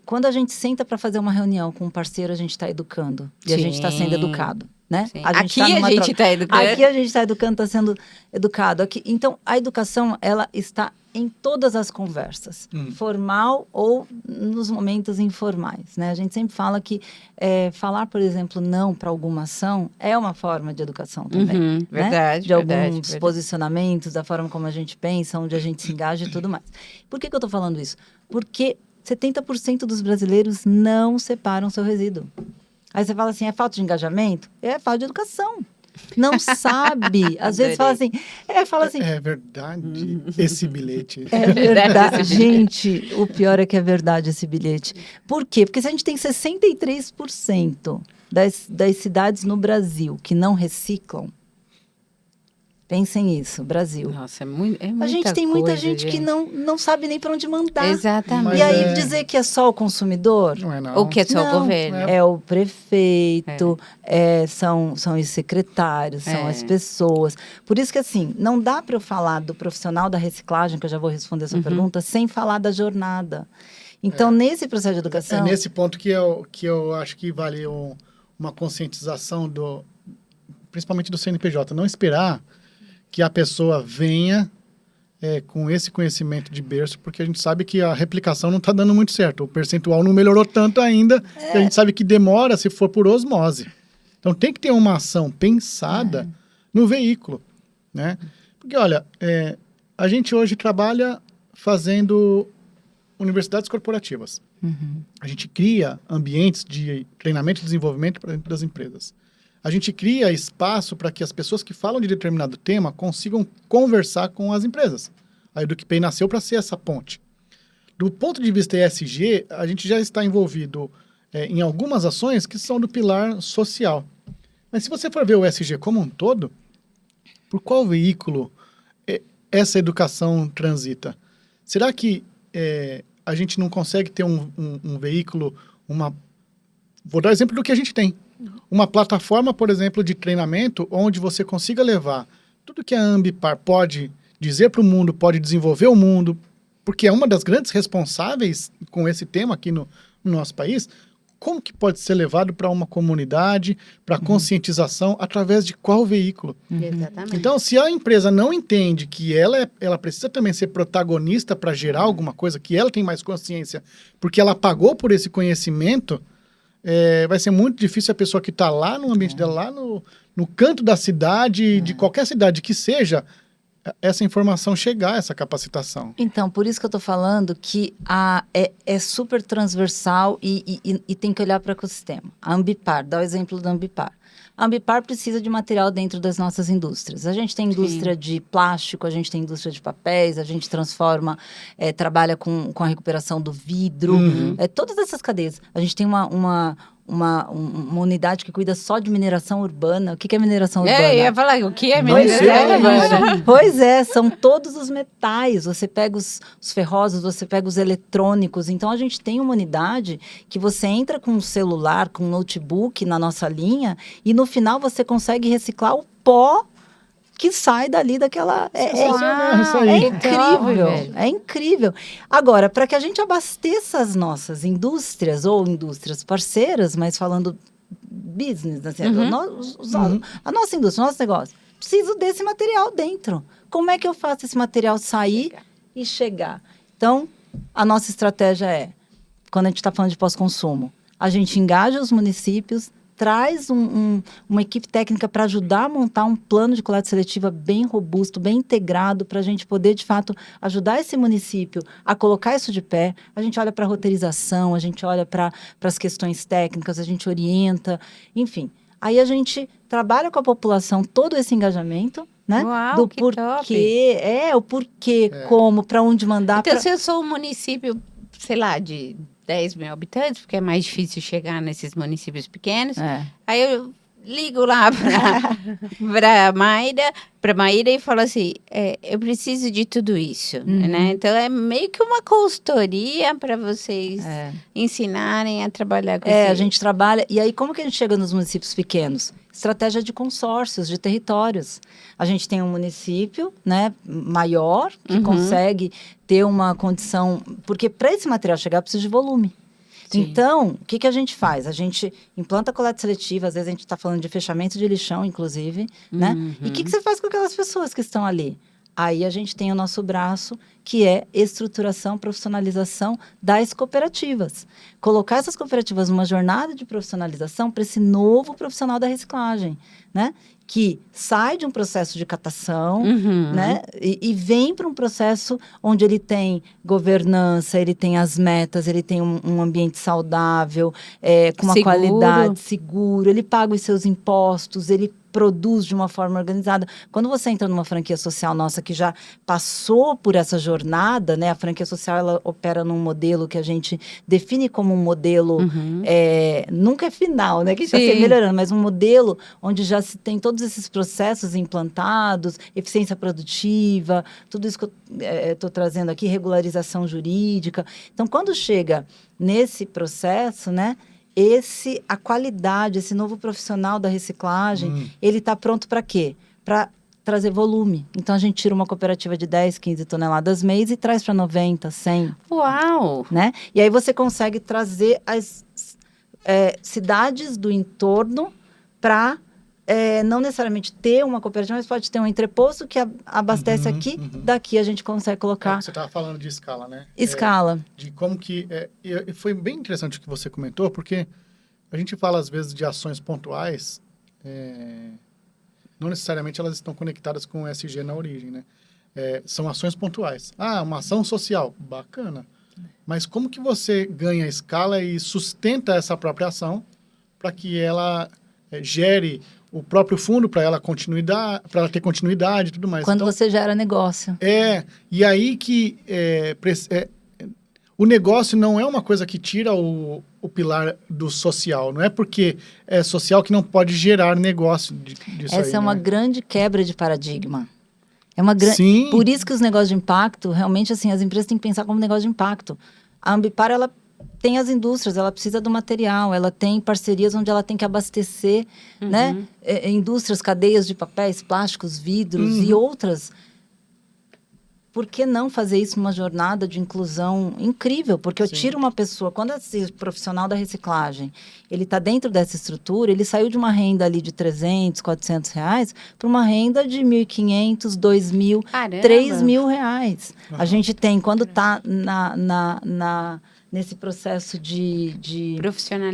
quando a gente senta para fazer uma reunião com um parceiro, a gente está educando. E a gente está sendo educado. né? Sim. Aqui Aqui a gente está educando. Aqui a gente está educando, está sendo educado. Aqui, então, a educação, ela está em todas as conversas, formal ou nos momentos informais, né? A gente sempre fala que falar, por exemplo, não para alguma ação é uma forma de educação também. Uhum, né? verdade, De alguns verdade. posicionamentos, da forma como a gente pensa, onde a gente se engaja e tudo mais. Por que eu estou falando isso? Porque 70% dos brasileiros não separam seu resíduo. Aí você fala assim, é falta de engajamento? É falta de educação. Não sabe. Às vezes fala assim, É verdade esse bilhete. é verdade. Gente, o pior é que é verdade esse bilhete. Por quê? Porque se a gente tem 63% das cidades no Brasil que não reciclam, pensem nisso, Brasil. Nossa, é muita A gente tem muita coisa, gente que não sabe nem para onde mandar. Exatamente. Mas E aí é- dizer que é só o consumidor? Não é não. Ou que é só o Não, governo. é o prefeito, são os secretários, são É. as pessoas. Por isso que, assim, não dá para eu falar do profissional da reciclagem, que eu já vou responder essa pergunta, sem falar da jornada. Então, nesse processo de educação... É nesse ponto que eu acho que vale uma conscientização principalmente do CNPJ. Não esperar que a pessoa venha com esse conhecimento de berço, porque a gente sabe que a replicação não está dando muito certo. O percentual não melhorou tanto ainda, e a gente sabe que demora se for por osmose. Então, tem que ter uma ação pensada no veículo, né? Porque, olha, a gente hoje trabalha fazendo universidades corporativas. A gente cria ambientes de treinamento e desenvolvimento para dentro das empresas. A gente cria espaço para que as pessoas que falam de determinado tema consigam conversar com as empresas. A EducPay nasceu para ser essa ponte. Do ponto de vista ESG, a gente já está envolvido em algumas ações que são do pilar social. Mas se você for ver o ESG como um todo, por qual veículo essa educação transita? Será que a gente não consegue ter um veículo, Vou dar exemplo do que a gente tem. Uma plataforma, por exemplo, de treinamento, onde você consiga levar tudo que a Ambipar pode dizer para o mundo, pode desenvolver o mundo, porque é uma das grandes responsáveis com esse tema aqui no nosso país. Como que pode ser levado para uma comunidade, para conscientização, através de qual veículo? Exatamente. Então, se a empresa não entende que ela precisa também ser protagonista para gerar alguma coisa, que ela tem mais consciência, porque ela pagou por esse conhecimento, vai ser muito difícil a pessoa que está lá no ambiente dela, lá no canto da cidade, de qualquer cidade que seja, essa informação chegar, essa capacitação. Então, por isso que eu estou falando que é super transversal e tem que olhar para o ecossistema. A Ambipar, dá o exemplo da Ambipar. A Ambipar precisa de material dentro das nossas indústrias. A gente tem indústria de plástico, a gente tem indústria de papéis, a gente transforma, trabalha com a recuperação do vidro, todas essas cadeias. A gente tem uma unidade que cuida só de mineração urbana. O que é mineração urbana? Eu ia falar, o que é Não mineração sei, urbana? Pois é, são todos os metais. Você pega os ferrosos, você pega os eletrônicos. Então, a gente tem uma unidade que você entra com um celular, com um notebook na nossa linha e no final você consegue reciclar o pó que sai dali daquela... Isso aí. É Top, incrível, velho. é incrível. Agora, para que a gente abasteça as nossas indústrias ou indústrias parceiras, mas falando business, assim, a nossa indústria, o nosso negócio, preciso desse material dentro. Como é que eu faço esse material sair e chegar? Então, a nossa estratégia quando a gente está falando de pós-consumo, a gente engaja os municípios, traz uma equipe técnica para ajudar a montar um plano de coleta seletiva bem robusto, bem integrado, para a gente poder, de fato, ajudar esse município a colocar isso de pé. A gente olha para a roteirização, a gente olha para as questões técnicas, a gente orienta, enfim. Aí a gente trabalha com a população todo esse engajamento, né? Uau, do que porquê, o porquê, como, para onde mandar. Então, se eu sou um município, sei lá, de 10 mil habitantes, porque é mais difícil chegar nesses municípios pequenos, aí eu ligo lá para Maíra e falo assim, eu preciso de tudo isso, né? Então, é meio que uma consultoria para vocês ensinarem a trabalhar com isso. A gente trabalha... E aí, como que a gente chega nos municípios pequenos? Estratégia de consórcios, de territórios. A gente tem um município, né, maior, que consegue ter uma condição... Porque para esse material chegar, precisa de volume. Sim. Então, o que a gente faz? A gente implanta coleta seletiva, às vezes a gente está falando de fechamento de lixão, inclusive, né? E o que você faz com aquelas pessoas que estão ali? Aí a gente tem o nosso braço, que é estruturação, profissionalização das cooperativas. Colocar essas cooperativas numa jornada de profissionalização para esse novo profissional da reciclagem, né? Que sai de um processo de catação, né? E vem para um processo onde ele tem governança, ele tem as metas, ele tem um ambiente saudável, com uma Seguro. qualidade, seguro, ele paga os seus impostos, ele produz de uma forma organizada. Quando você entra numa franquia social nossa que já passou por essa jornada, né? A franquia social, ela opera num modelo que a gente define como um modelo, nunca é final, né? Que está se Sim. melhorando, mas um modelo onde já se tem todos esses processos implantados, eficiência produtiva, tudo isso que eu estou trazendo aqui, regularização jurídica. Então, quando chega nesse processo, né? A qualidade, esse novo profissional da reciclagem, ele está pronto para quê? Para trazer volume. Então, a gente tira uma cooperativa de 10, 15 toneladas mês e traz para 90, 100. Uau! Né? E aí você consegue trazer as cidades do entorno para não necessariamente ter uma cooperativa, mas pode ter um entreposto que abastece aqui, daqui a gente consegue colocar... Você estava falando de escala, né? Escala. De como que... e foi bem interessante o que você comentou, porque a gente fala, às vezes, de ações pontuais, não necessariamente elas estão conectadas com o SG na origem, né? São ações pontuais. Uma ação social, bacana. Mas como que você ganha escala e sustenta essa própria ação para que ela gere o próprio fundo para ela ter continuidade e tudo mais? Quando então, você gera negócio. E aí que o negócio não é uma coisa que tira o pilar do social. Não é porque é social que não pode gerar negócio disso. Essa aí, é uma né? grande quebra de paradigma. É uma Sim. Por isso que os negócios de impacto, realmente, assim, as empresas têm que pensar como negócio de impacto. A Ambipar, ela tem as indústrias, ela precisa do material, ela tem parcerias onde ela tem que abastecer, né? Indústrias, cadeias de papéis, plásticos, vidros e outras. Por que não fazer isso numa jornada de inclusão incrível? Porque eu tiro uma pessoa, quando esse profissional da reciclagem, ele está dentro dessa estrutura, ele saiu de uma renda ali de 300, 400 reais para uma renda de 1.500, 2.000, 3.000 reais. A gente tem, quando está nesse processo de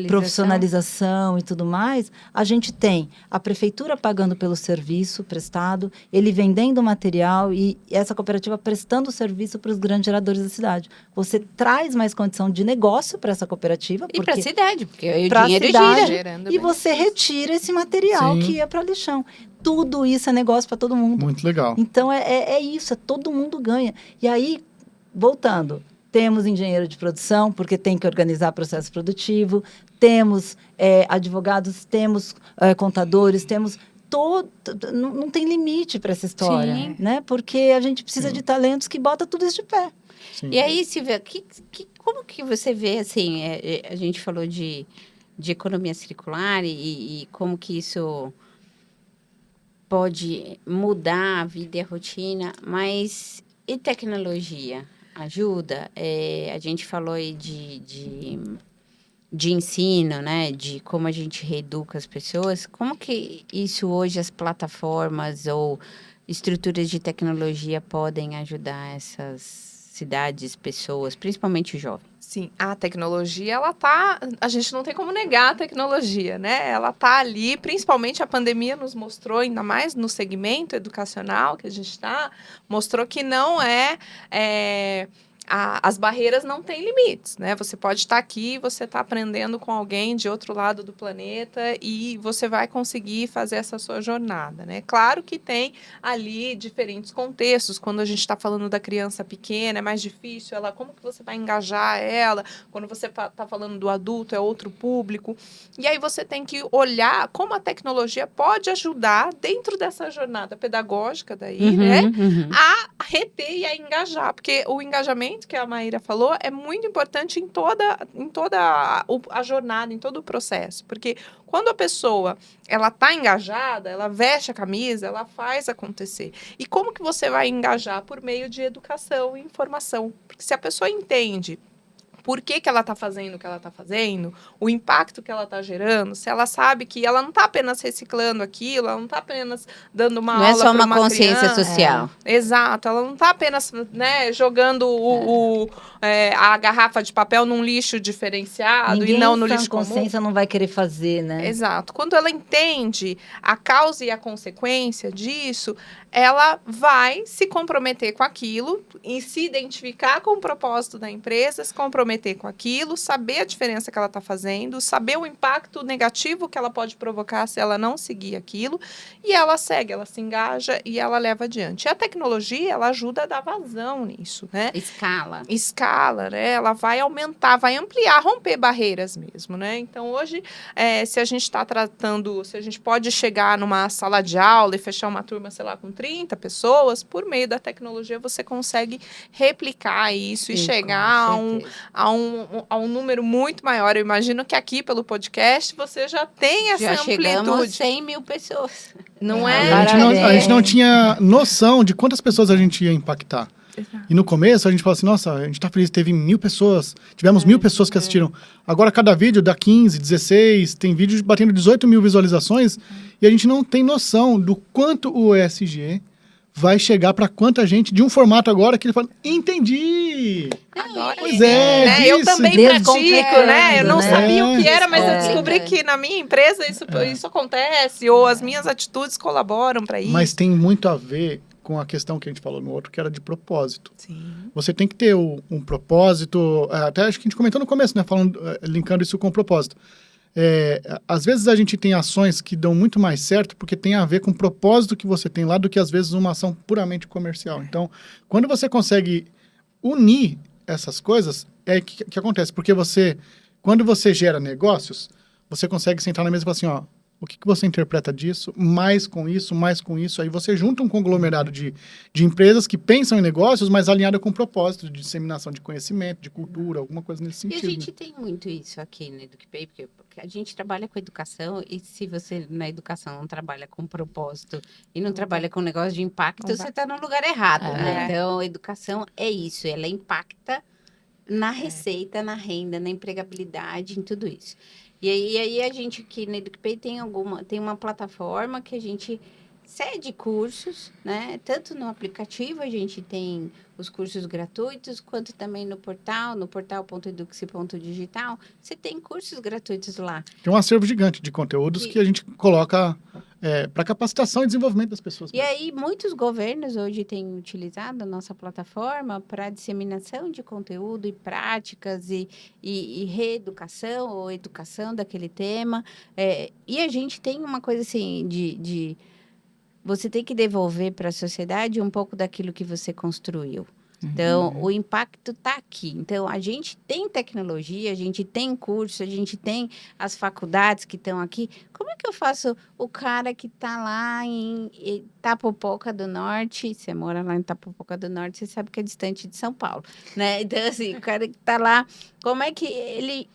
profissionalização e tudo mais, a gente tem a prefeitura pagando pelo serviço prestado, ele vendendo material e essa cooperativa prestando serviço para os grandes geradores da cidade. Você traz mais condição de negócio para essa cooperativa. E para a cidade, porque o pra dinheiro cidade, gira. E você retira esse material Sim. que ia para lixão. Tudo isso é negócio para todo mundo. Muito legal. Então, é isso, todo mundo ganha. E aí, voltando... Temos engenheiro de produção, porque tem que organizar processo produtivo. Temos advogados, temos contadores, temos todo... Não tem limite para essa história, Sim. né? Porque a gente precisa de talentos que botam tudo isso de pé. Sim. E aí, Silvia, como que você vê, assim, a gente falou de economia circular e como que isso pode mudar a vida e a rotina, mas e tecnologia? Ajuda? A gente falou aí de ensino, né? De como a gente reeduca as pessoas. Como que isso hoje, as plataformas ou estruturas de tecnologia podem ajudar essas cidades, pessoas, principalmente o jovem? Sim, a tecnologia, a gente não tem como negar a tecnologia, né? Ela tá ali, principalmente a pandemia nos mostrou, ainda mais no segmento educacional que a gente está, mostrou que não as barreiras não têm limites, né? Você pode estar aqui, você está aprendendo com alguém de outro lado do planeta e você vai conseguir fazer essa sua jornada, né? Claro que tem ali diferentes contextos. Quando a gente está falando da criança pequena, é mais difícil. Como que você vai engajar ela? Quando você está falando do adulto, é outro público. E aí você tem que olhar como a tecnologia pode ajudar dentro dessa jornada pedagógica daí, né? A reter e a engajar, porque o engajamento que a Maíra falou é muito importante em toda a jornada, em todo o processo, porque quando a pessoa ela está engajada, ela veste a camisa, ela faz acontecer. E como que você vai engajar? Por meio de educação e informação, porque se a pessoa entende por que ela está fazendo o que ela está fazendo, o impacto que ela está gerando, se ela sabe que ela não está apenas reciclando aquilo, ela não está apenas dando uma Não aula é só pra uma consciência criança. social. Exato, ela não está apenas, né, jogando a garrafa de papel num lixo diferenciado Ninguém e não no em sã lixo comum. consciência não vai querer fazer, né? Exato. Quando ela entende a causa e a consequência disso, ela vai se comprometer com aquilo e se identificar com o propósito da empresa, se comprometer com aquilo, saber a diferença que ela está fazendo, saber o impacto negativo que ela pode provocar se ela não seguir aquilo, e ela segue, ela se engaja e ela leva adiante. E a tecnologia, ela ajuda a dar vazão nisso, né? Escala, né? Ela vai aumentar, vai ampliar, romper barreiras mesmo, né? Então, hoje, se a gente está tratando, se a gente pode chegar numa sala de aula e fechar uma turma, sei lá, com 30 pessoas, por meio da tecnologia você consegue replicar isso e chegar a um número muito maior. Eu imagino que aqui, pelo podcast, você já tem essa amplitude. Já chegamos a 100 mil pessoas. Não A gente não tinha noção de quantas pessoas a gente ia impactar. Exato. E no começo a gente falou assim, nossa, a gente tá feliz, teve 1.000 pessoas, tivemos 1.000 pessoas que assistiram. Agora cada vídeo dá 15, 16, tem vídeos batendo 18 mil visualizações e a gente não tem noção do quanto o ESG vai chegar para quanta gente de um formato agora que ele fala, entendi! Pois é, eu também pratico, né? Eu não né? sabia o que era, mas eu descobri É. que na minha empresa isso acontece, ou as minhas atitudes colaboram para isso. Mas tem muito a ver com a questão que a gente falou no outro, que era de propósito. Sim. Você tem que ter um propósito, até acho que a gente comentou no começo, né? Linkando isso com o propósito. Às vezes a gente tem ações que dão muito mais certo porque tem a ver com o propósito que você tem lá do que às vezes uma ação puramente comercial. Então, quando você consegue unir essas coisas, é que acontece. Porque quando você gera negócios, você consegue sentar na mesa e falar assim, ó, o que você interpreta disso? Mais com isso. Aí você junta um conglomerado de empresas que pensam em negócios, mas alinhada com propósito de disseminação de conhecimento, de cultura, alguma coisa nesse E sentido. a gente tem muito isso aqui no EducPay, porque a gente trabalha com educação e se você na educação não trabalha com propósito e não trabalha com negócio de impacto, você está no lugar errado, né? Então, educação é isso, ela impacta na receita, na renda, na empregabilidade, em tudo isso. E aí a gente aqui na EducPay tem uma plataforma que a gente cede cursos, né? Tanto no aplicativo a gente tem os cursos gratuitos, quanto também no portal.eduxe.digital, você tem cursos gratuitos lá. Tem um acervo gigante de conteúdos que a gente coloca para capacitação e desenvolvimento das pessoas. E aí, muitos governos hoje têm utilizado a nossa plataforma para disseminação de conteúdo e práticas e reeducação ou educação daquele tema. E a gente tem uma coisa assim de você tem que devolver para a sociedade um pouco daquilo que você construiu. Então, o impacto está aqui. Então, a gente tem tecnologia, a gente tem curso, a gente tem as faculdades que estão aqui. Como é que eu faço o cara que está lá em Itapopoca do Norte? Você mora lá em Itapopoca do Norte, você sabe que é distante de São Paulo, né? Então, assim, o cara que está lá, como é que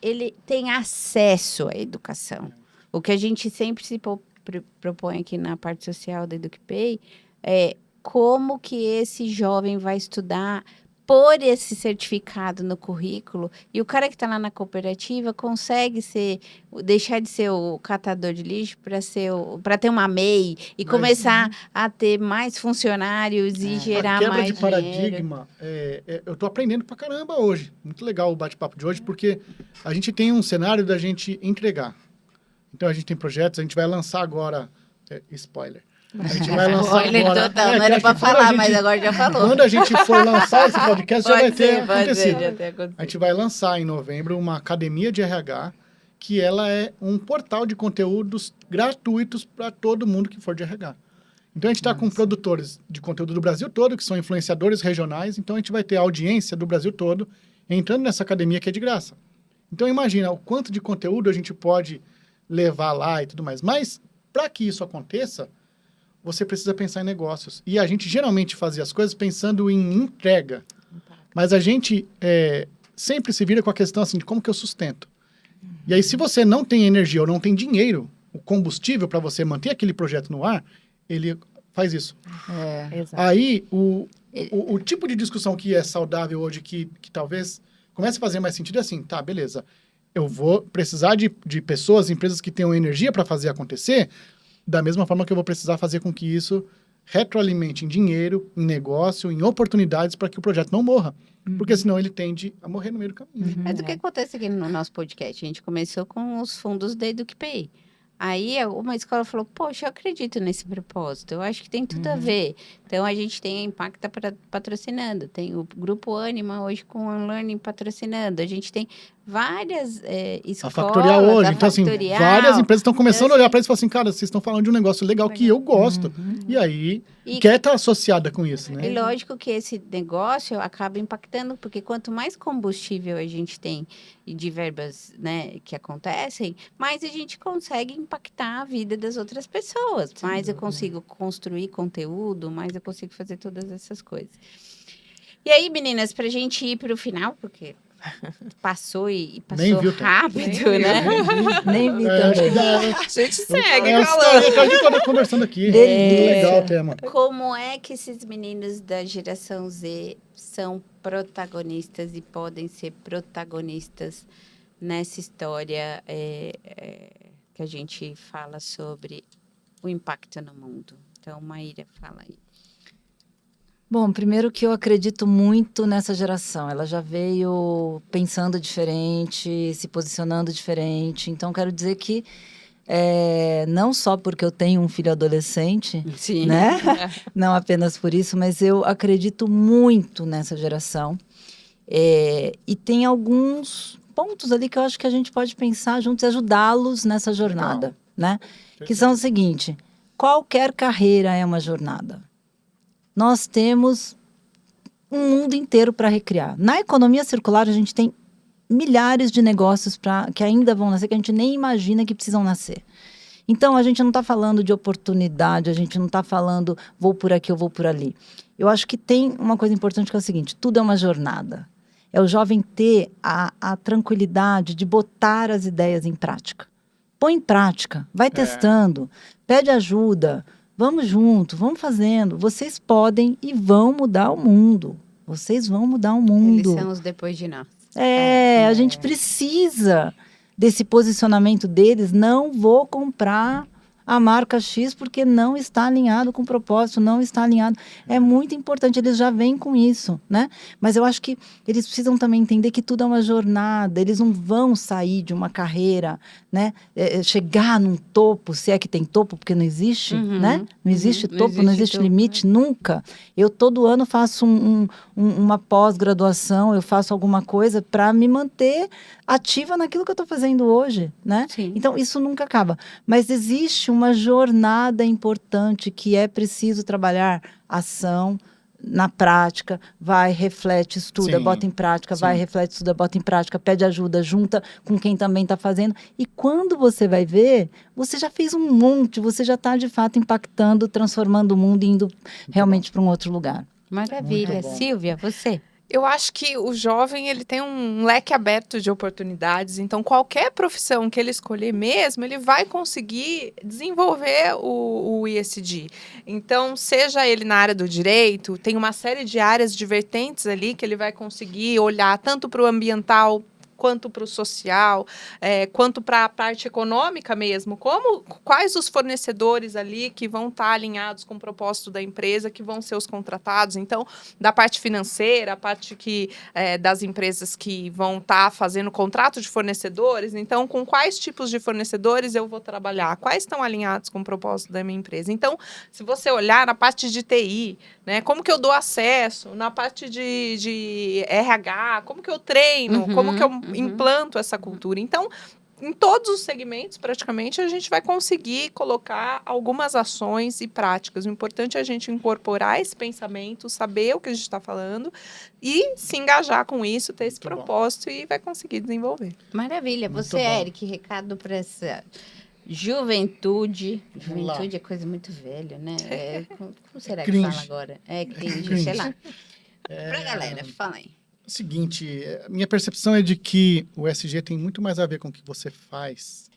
ele tem acesso à educação? O que a gente sempre se propõe aqui na parte social da EducPay é como que esse jovem vai estudar, pôr esse certificado no currículo, e o cara que está lá na cooperativa consegue deixar de ser o catador de lixo para ter uma MEI e começar a ter mais funcionários e gerar mais dinheiro. A quebra de paradigma, eu estou aprendendo pra caramba hoje. Muito legal o bate-papo de hoje, porque a gente tem um cenário da gente entregar. Então, a gente tem projetos, a gente vai lançar agora, spoiler, a gente vai lançar agora... Total, não era para falar, mas agora já falou. Quando a gente for lançar esse podcast, já vai ter acontecido. Já ter acontecido. A gente vai lançar em novembro uma academia de RH, que ela é um portal de conteúdos gratuitos para todo mundo que for de RH. Então, a gente está com produtores de conteúdo do Brasil todo, que são influenciadores regionais. Então, a gente vai ter audiência do Brasil todo entrando nessa academia que é de graça. Então, imagina o quanto de conteúdo a gente pode levar lá e tudo mais. Mas, para que isso aconteça, você precisa pensar em negócios. E a gente geralmente fazia as coisas pensando em entrega. Mas a gente sempre se vira com a questão assim, de como que eu sustento. E aí, se você não tem energia ou não tem dinheiro, o combustível para você manter aquele projeto no ar, ele faz isso. Exato. Aí, o tipo de discussão que é saudável hoje, que talvez começa a fazer mais sentido assim, tá, beleza. Eu vou precisar de pessoas, empresas que tenham energia para fazer acontecer, da mesma forma que eu vou precisar fazer com que isso retroalimente em dinheiro, em negócio, em oportunidades para que o projeto não morra. Porque senão ele tende a morrer no meio do caminho. Mas o que acontece aqui no nosso podcast? A gente começou com os fundos da EducPay. Aí uma escola falou, poxa, eu acredito nesse propósito, eu acho que tem tudo a ver. Então, a gente tem a Impacta patrocinando, tem o Grupo Ânima hoje com a Learning patrocinando, a gente tem várias escolas. A Factorial hoje, então assim, Factorial. várias empresas estão começando Então, a olhar para isso e falar assim, cara, vocês estão falando de um negócio legal que eu gosto. E aí, quer estar associada com isso, né? E lógico que esse negócio acaba impactando, porque quanto mais combustível a gente tem e de verbas, né, que acontecem, mais a gente consegue impactar a vida das outras pessoas. Mais eu consigo construir conteúdo, mais eu consigo fazer todas essas coisas. E aí, meninas, pra gente ir pro final, porque passou e passou viu, tá? rápido, né? Nem vi Acho que também. dá, A gente segue a falando. gente tá conversando aqui. Delícia. Legal o tema. Como é que esses meninos da geração Z são protagonistas e podem ser protagonistas nessa história que a gente fala sobre o impacto no mundo? Então, Maíra, fala aí. Bom, primeiro que eu acredito muito nessa geração. Ela já veio pensando diferente, se posicionando diferente. Então, quero dizer que não só porque eu tenho um filho adolescente, Sim. né? Não apenas por isso, mas eu acredito muito nessa geração. E tem alguns pontos ali que eu acho que a gente pode pensar juntos e ajudá-los nessa jornada, né? Que são o seguinte: qualquer carreira é uma jornada. Nós temos um mundo inteiro para recriar. Na economia circular, a gente tem milhares de negócios que ainda vão nascer, que a gente nem imagina que precisam nascer. Então, a gente não está falando de oportunidade, a gente não está falando vou por aqui ou vou por ali. Eu acho que tem uma coisa importante que é o seguinte: tudo é uma jornada. É o jovem ter a tranquilidade de botar as ideias em prática. Põe em prática, vai testando, pede ajuda, vamos junto, vamos fazendo. Vocês podem e vão mudar o mundo. Vocês vão mudar o mundo. Eles são os depois de nós. A gente precisa desse posicionamento deles. Não vou comprar a marca X porque não está alinhado com o propósito, não está alinhado. É muito importante, eles já vêm com isso, né? Mas eu acho que eles precisam também entender que tudo é uma jornada, eles não vão sair de uma carreira, né? Chegar num topo, se é que tem topo, porque não existe, né? Não existe topo, não existe limite, nunca. Eu todo ano faço uma pós-graduação, eu faço alguma coisa para me manter ativa naquilo que eu estou fazendo hoje, né? Sim. Então, isso nunca acaba. Mas existe uma jornada importante que é preciso trabalhar ação na prática, vai, reflete, estuda, Sim. bota em prática, vai, reflete, estuda, bota em prática, pede ajuda, junta com quem também está fazendo. E quando você vai ver, você já fez um monte, você já está, de fato, impactando, transformando o mundo e indo realmente para um outro lugar. Maravilha. Muito bom. Silvia, você? Eu acho que o jovem ele tem um leque aberto de oportunidades, então qualquer profissão que ele escolher mesmo, ele vai conseguir desenvolver o ESG. Então, seja ele na área do direito, tem uma série de áreas de vertentes ali que ele vai conseguir olhar tanto para o ambiental, quanto para o social, quanto para a parte econômica mesmo, quais os fornecedores ali que vão estar alinhados com o propósito da empresa, que vão ser os contratados. Então, da parte financeira, a parte das empresas que vão estar fazendo contrato de fornecedores, então, com quais tipos de fornecedores eu vou trabalhar, quais estão alinhados com o propósito da minha empresa. Então, se você olhar na parte de TI, né, como que eu dou acesso, na parte de RH, como que eu treino, como que eu implanto essa cultura. Então, em todos os segmentos, praticamente, a gente vai conseguir colocar algumas ações e práticas. O importante é a gente incorporar esse pensamento, saber o que a gente está falando e se engajar com isso, ter esse propósito e vai conseguir desenvolver. Maravilha. Muito Você, bom. Eric, recado para essa juventude. Vamos lá. Juventude é coisa muito velha, né? Como será que Cringe. fala agora? Cringe, Cringe. sei lá. Pra galera, fala aí. Seguinte, a minha percepção é de que o ESG tem muito mais a ver com o que você faz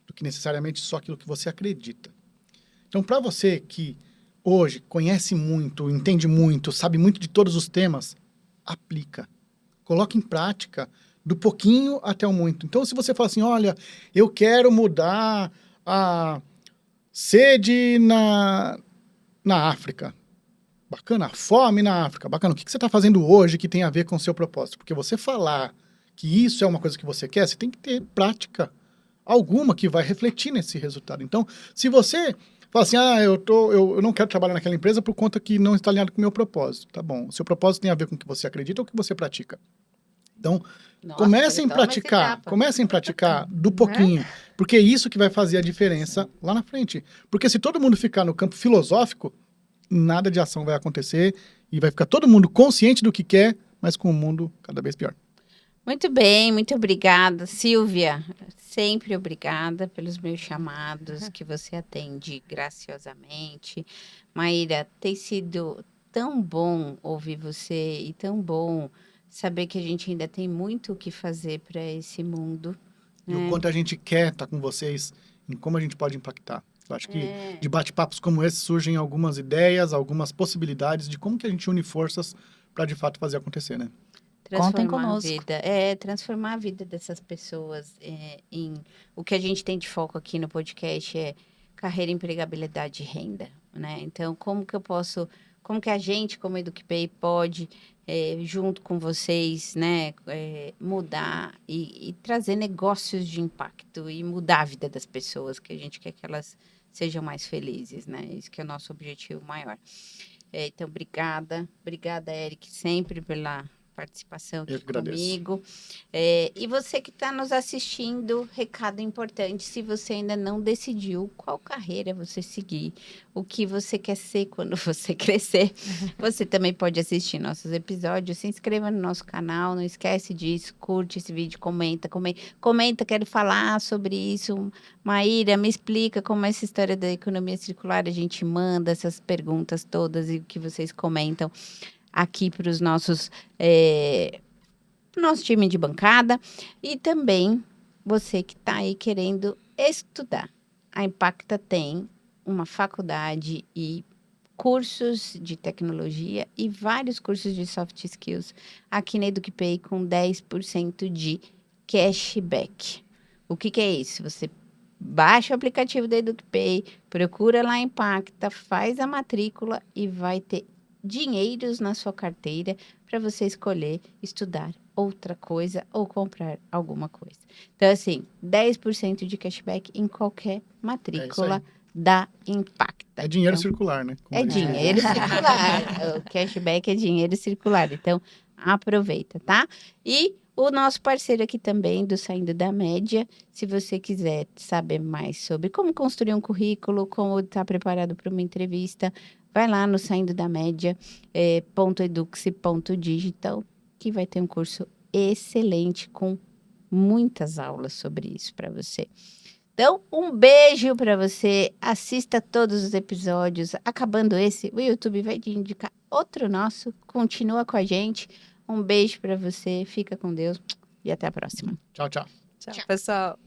do que necessariamente só aquilo que você acredita. Então, para você que hoje conhece muito, entende muito, sabe muito de todos os temas, aplica. Coloque em prática do pouquinho até o muito. Então, se você fala assim, olha, eu quero mudar a sede na África. Bacana, fome na África. Bacana, o que você está fazendo hoje que tem a ver com o seu propósito? Porque você falar que isso é uma coisa que você quer, você tem que ter prática alguma que vai refletir nesse resultado. Então, se você fala assim, eu não quero trabalhar naquela empresa por conta que não está alinhado com o meu propósito. Tá bom, o seu propósito tem a ver com o que você acredita ou o que você pratica. Então, Nossa, comecem toma essa a praticar do pouquinho, porque é isso que vai fazer a diferença lá na frente. Porque se todo mundo ficar no campo filosófico, nada de ação vai acontecer e vai ficar todo mundo consciente do que quer, mas com o mundo cada vez pior. Muito bem, muito obrigada, Silvia. Sempre obrigada pelos meus chamados que você atende graciosamente. Maíra, tem sido tão bom ouvir você e tão bom saber que a gente ainda tem muito o que fazer para esse mundo. E o quanto a gente quer estar com vocês, em como a gente pode impactar. Eu acho que É. de bate-papos como esse surgem algumas ideias, algumas possibilidades de como que a gente une forças para de fato fazer acontecer, né? Contem Transformar a conosco. vida. Transformar a vida dessas pessoas em... O que a gente tem de foco aqui no podcast é carreira, empregabilidade e renda, né? Então, como que a gente, como EducPay, pode, junto com vocês, né, mudar e trazer negócios de impacto e mudar a vida das pessoas, que a gente quer que elas sejam mais felizes, né? Isso que é o nosso objetivo maior. Então, obrigada. Obrigada, Eric, sempre pela participação Eu aqui que agradeço. comigo. E você que está nos assistindo, recado importante, se você ainda não decidiu qual carreira você seguir, o que você quer ser quando você crescer, você também pode assistir nossos episódios, se inscreva no nosso canal, não esquece disso, curte esse vídeo, comenta, quero falar sobre isso. Maíra, me explica como é essa história da economia circular, a gente manda essas perguntas todas e o que vocês comentam aqui para os nosso time de bancada. E também você que está aí querendo estudar. A Impacta tem uma faculdade e cursos de tecnologia e vários cursos de soft skills aqui na EducPay com 10% de cashback. O que é isso? Você baixa o aplicativo da EducPay, procura lá Impacta, faz a matrícula e vai ter dinheiros na sua carteira para você escolher estudar outra coisa ou comprar alguma coisa. Então, assim, 10% de cashback em qualquer matrícula da Impacta. É dinheiro Então, circular, né? Como é a gente diz. dinheiro circular. O cashback é dinheiro circular. Então, aproveita, tá? E o nosso parceiro aqui também, do Saindo da Média, se você quiser saber mais sobre como construir um currículo, como estar preparado para uma entrevista, vai lá no Saindo da Média, .eduxe.digital, que vai ter um curso excelente com muitas aulas sobre isso para você. Então, um beijo para você. Assista todos os episódios. Acabando esse, o YouTube vai te indicar outro nosso. Continua com a gente. Um beijo para você. Fica com Deus e até a próxima. Tchau, tchau. Tchau, pessoal.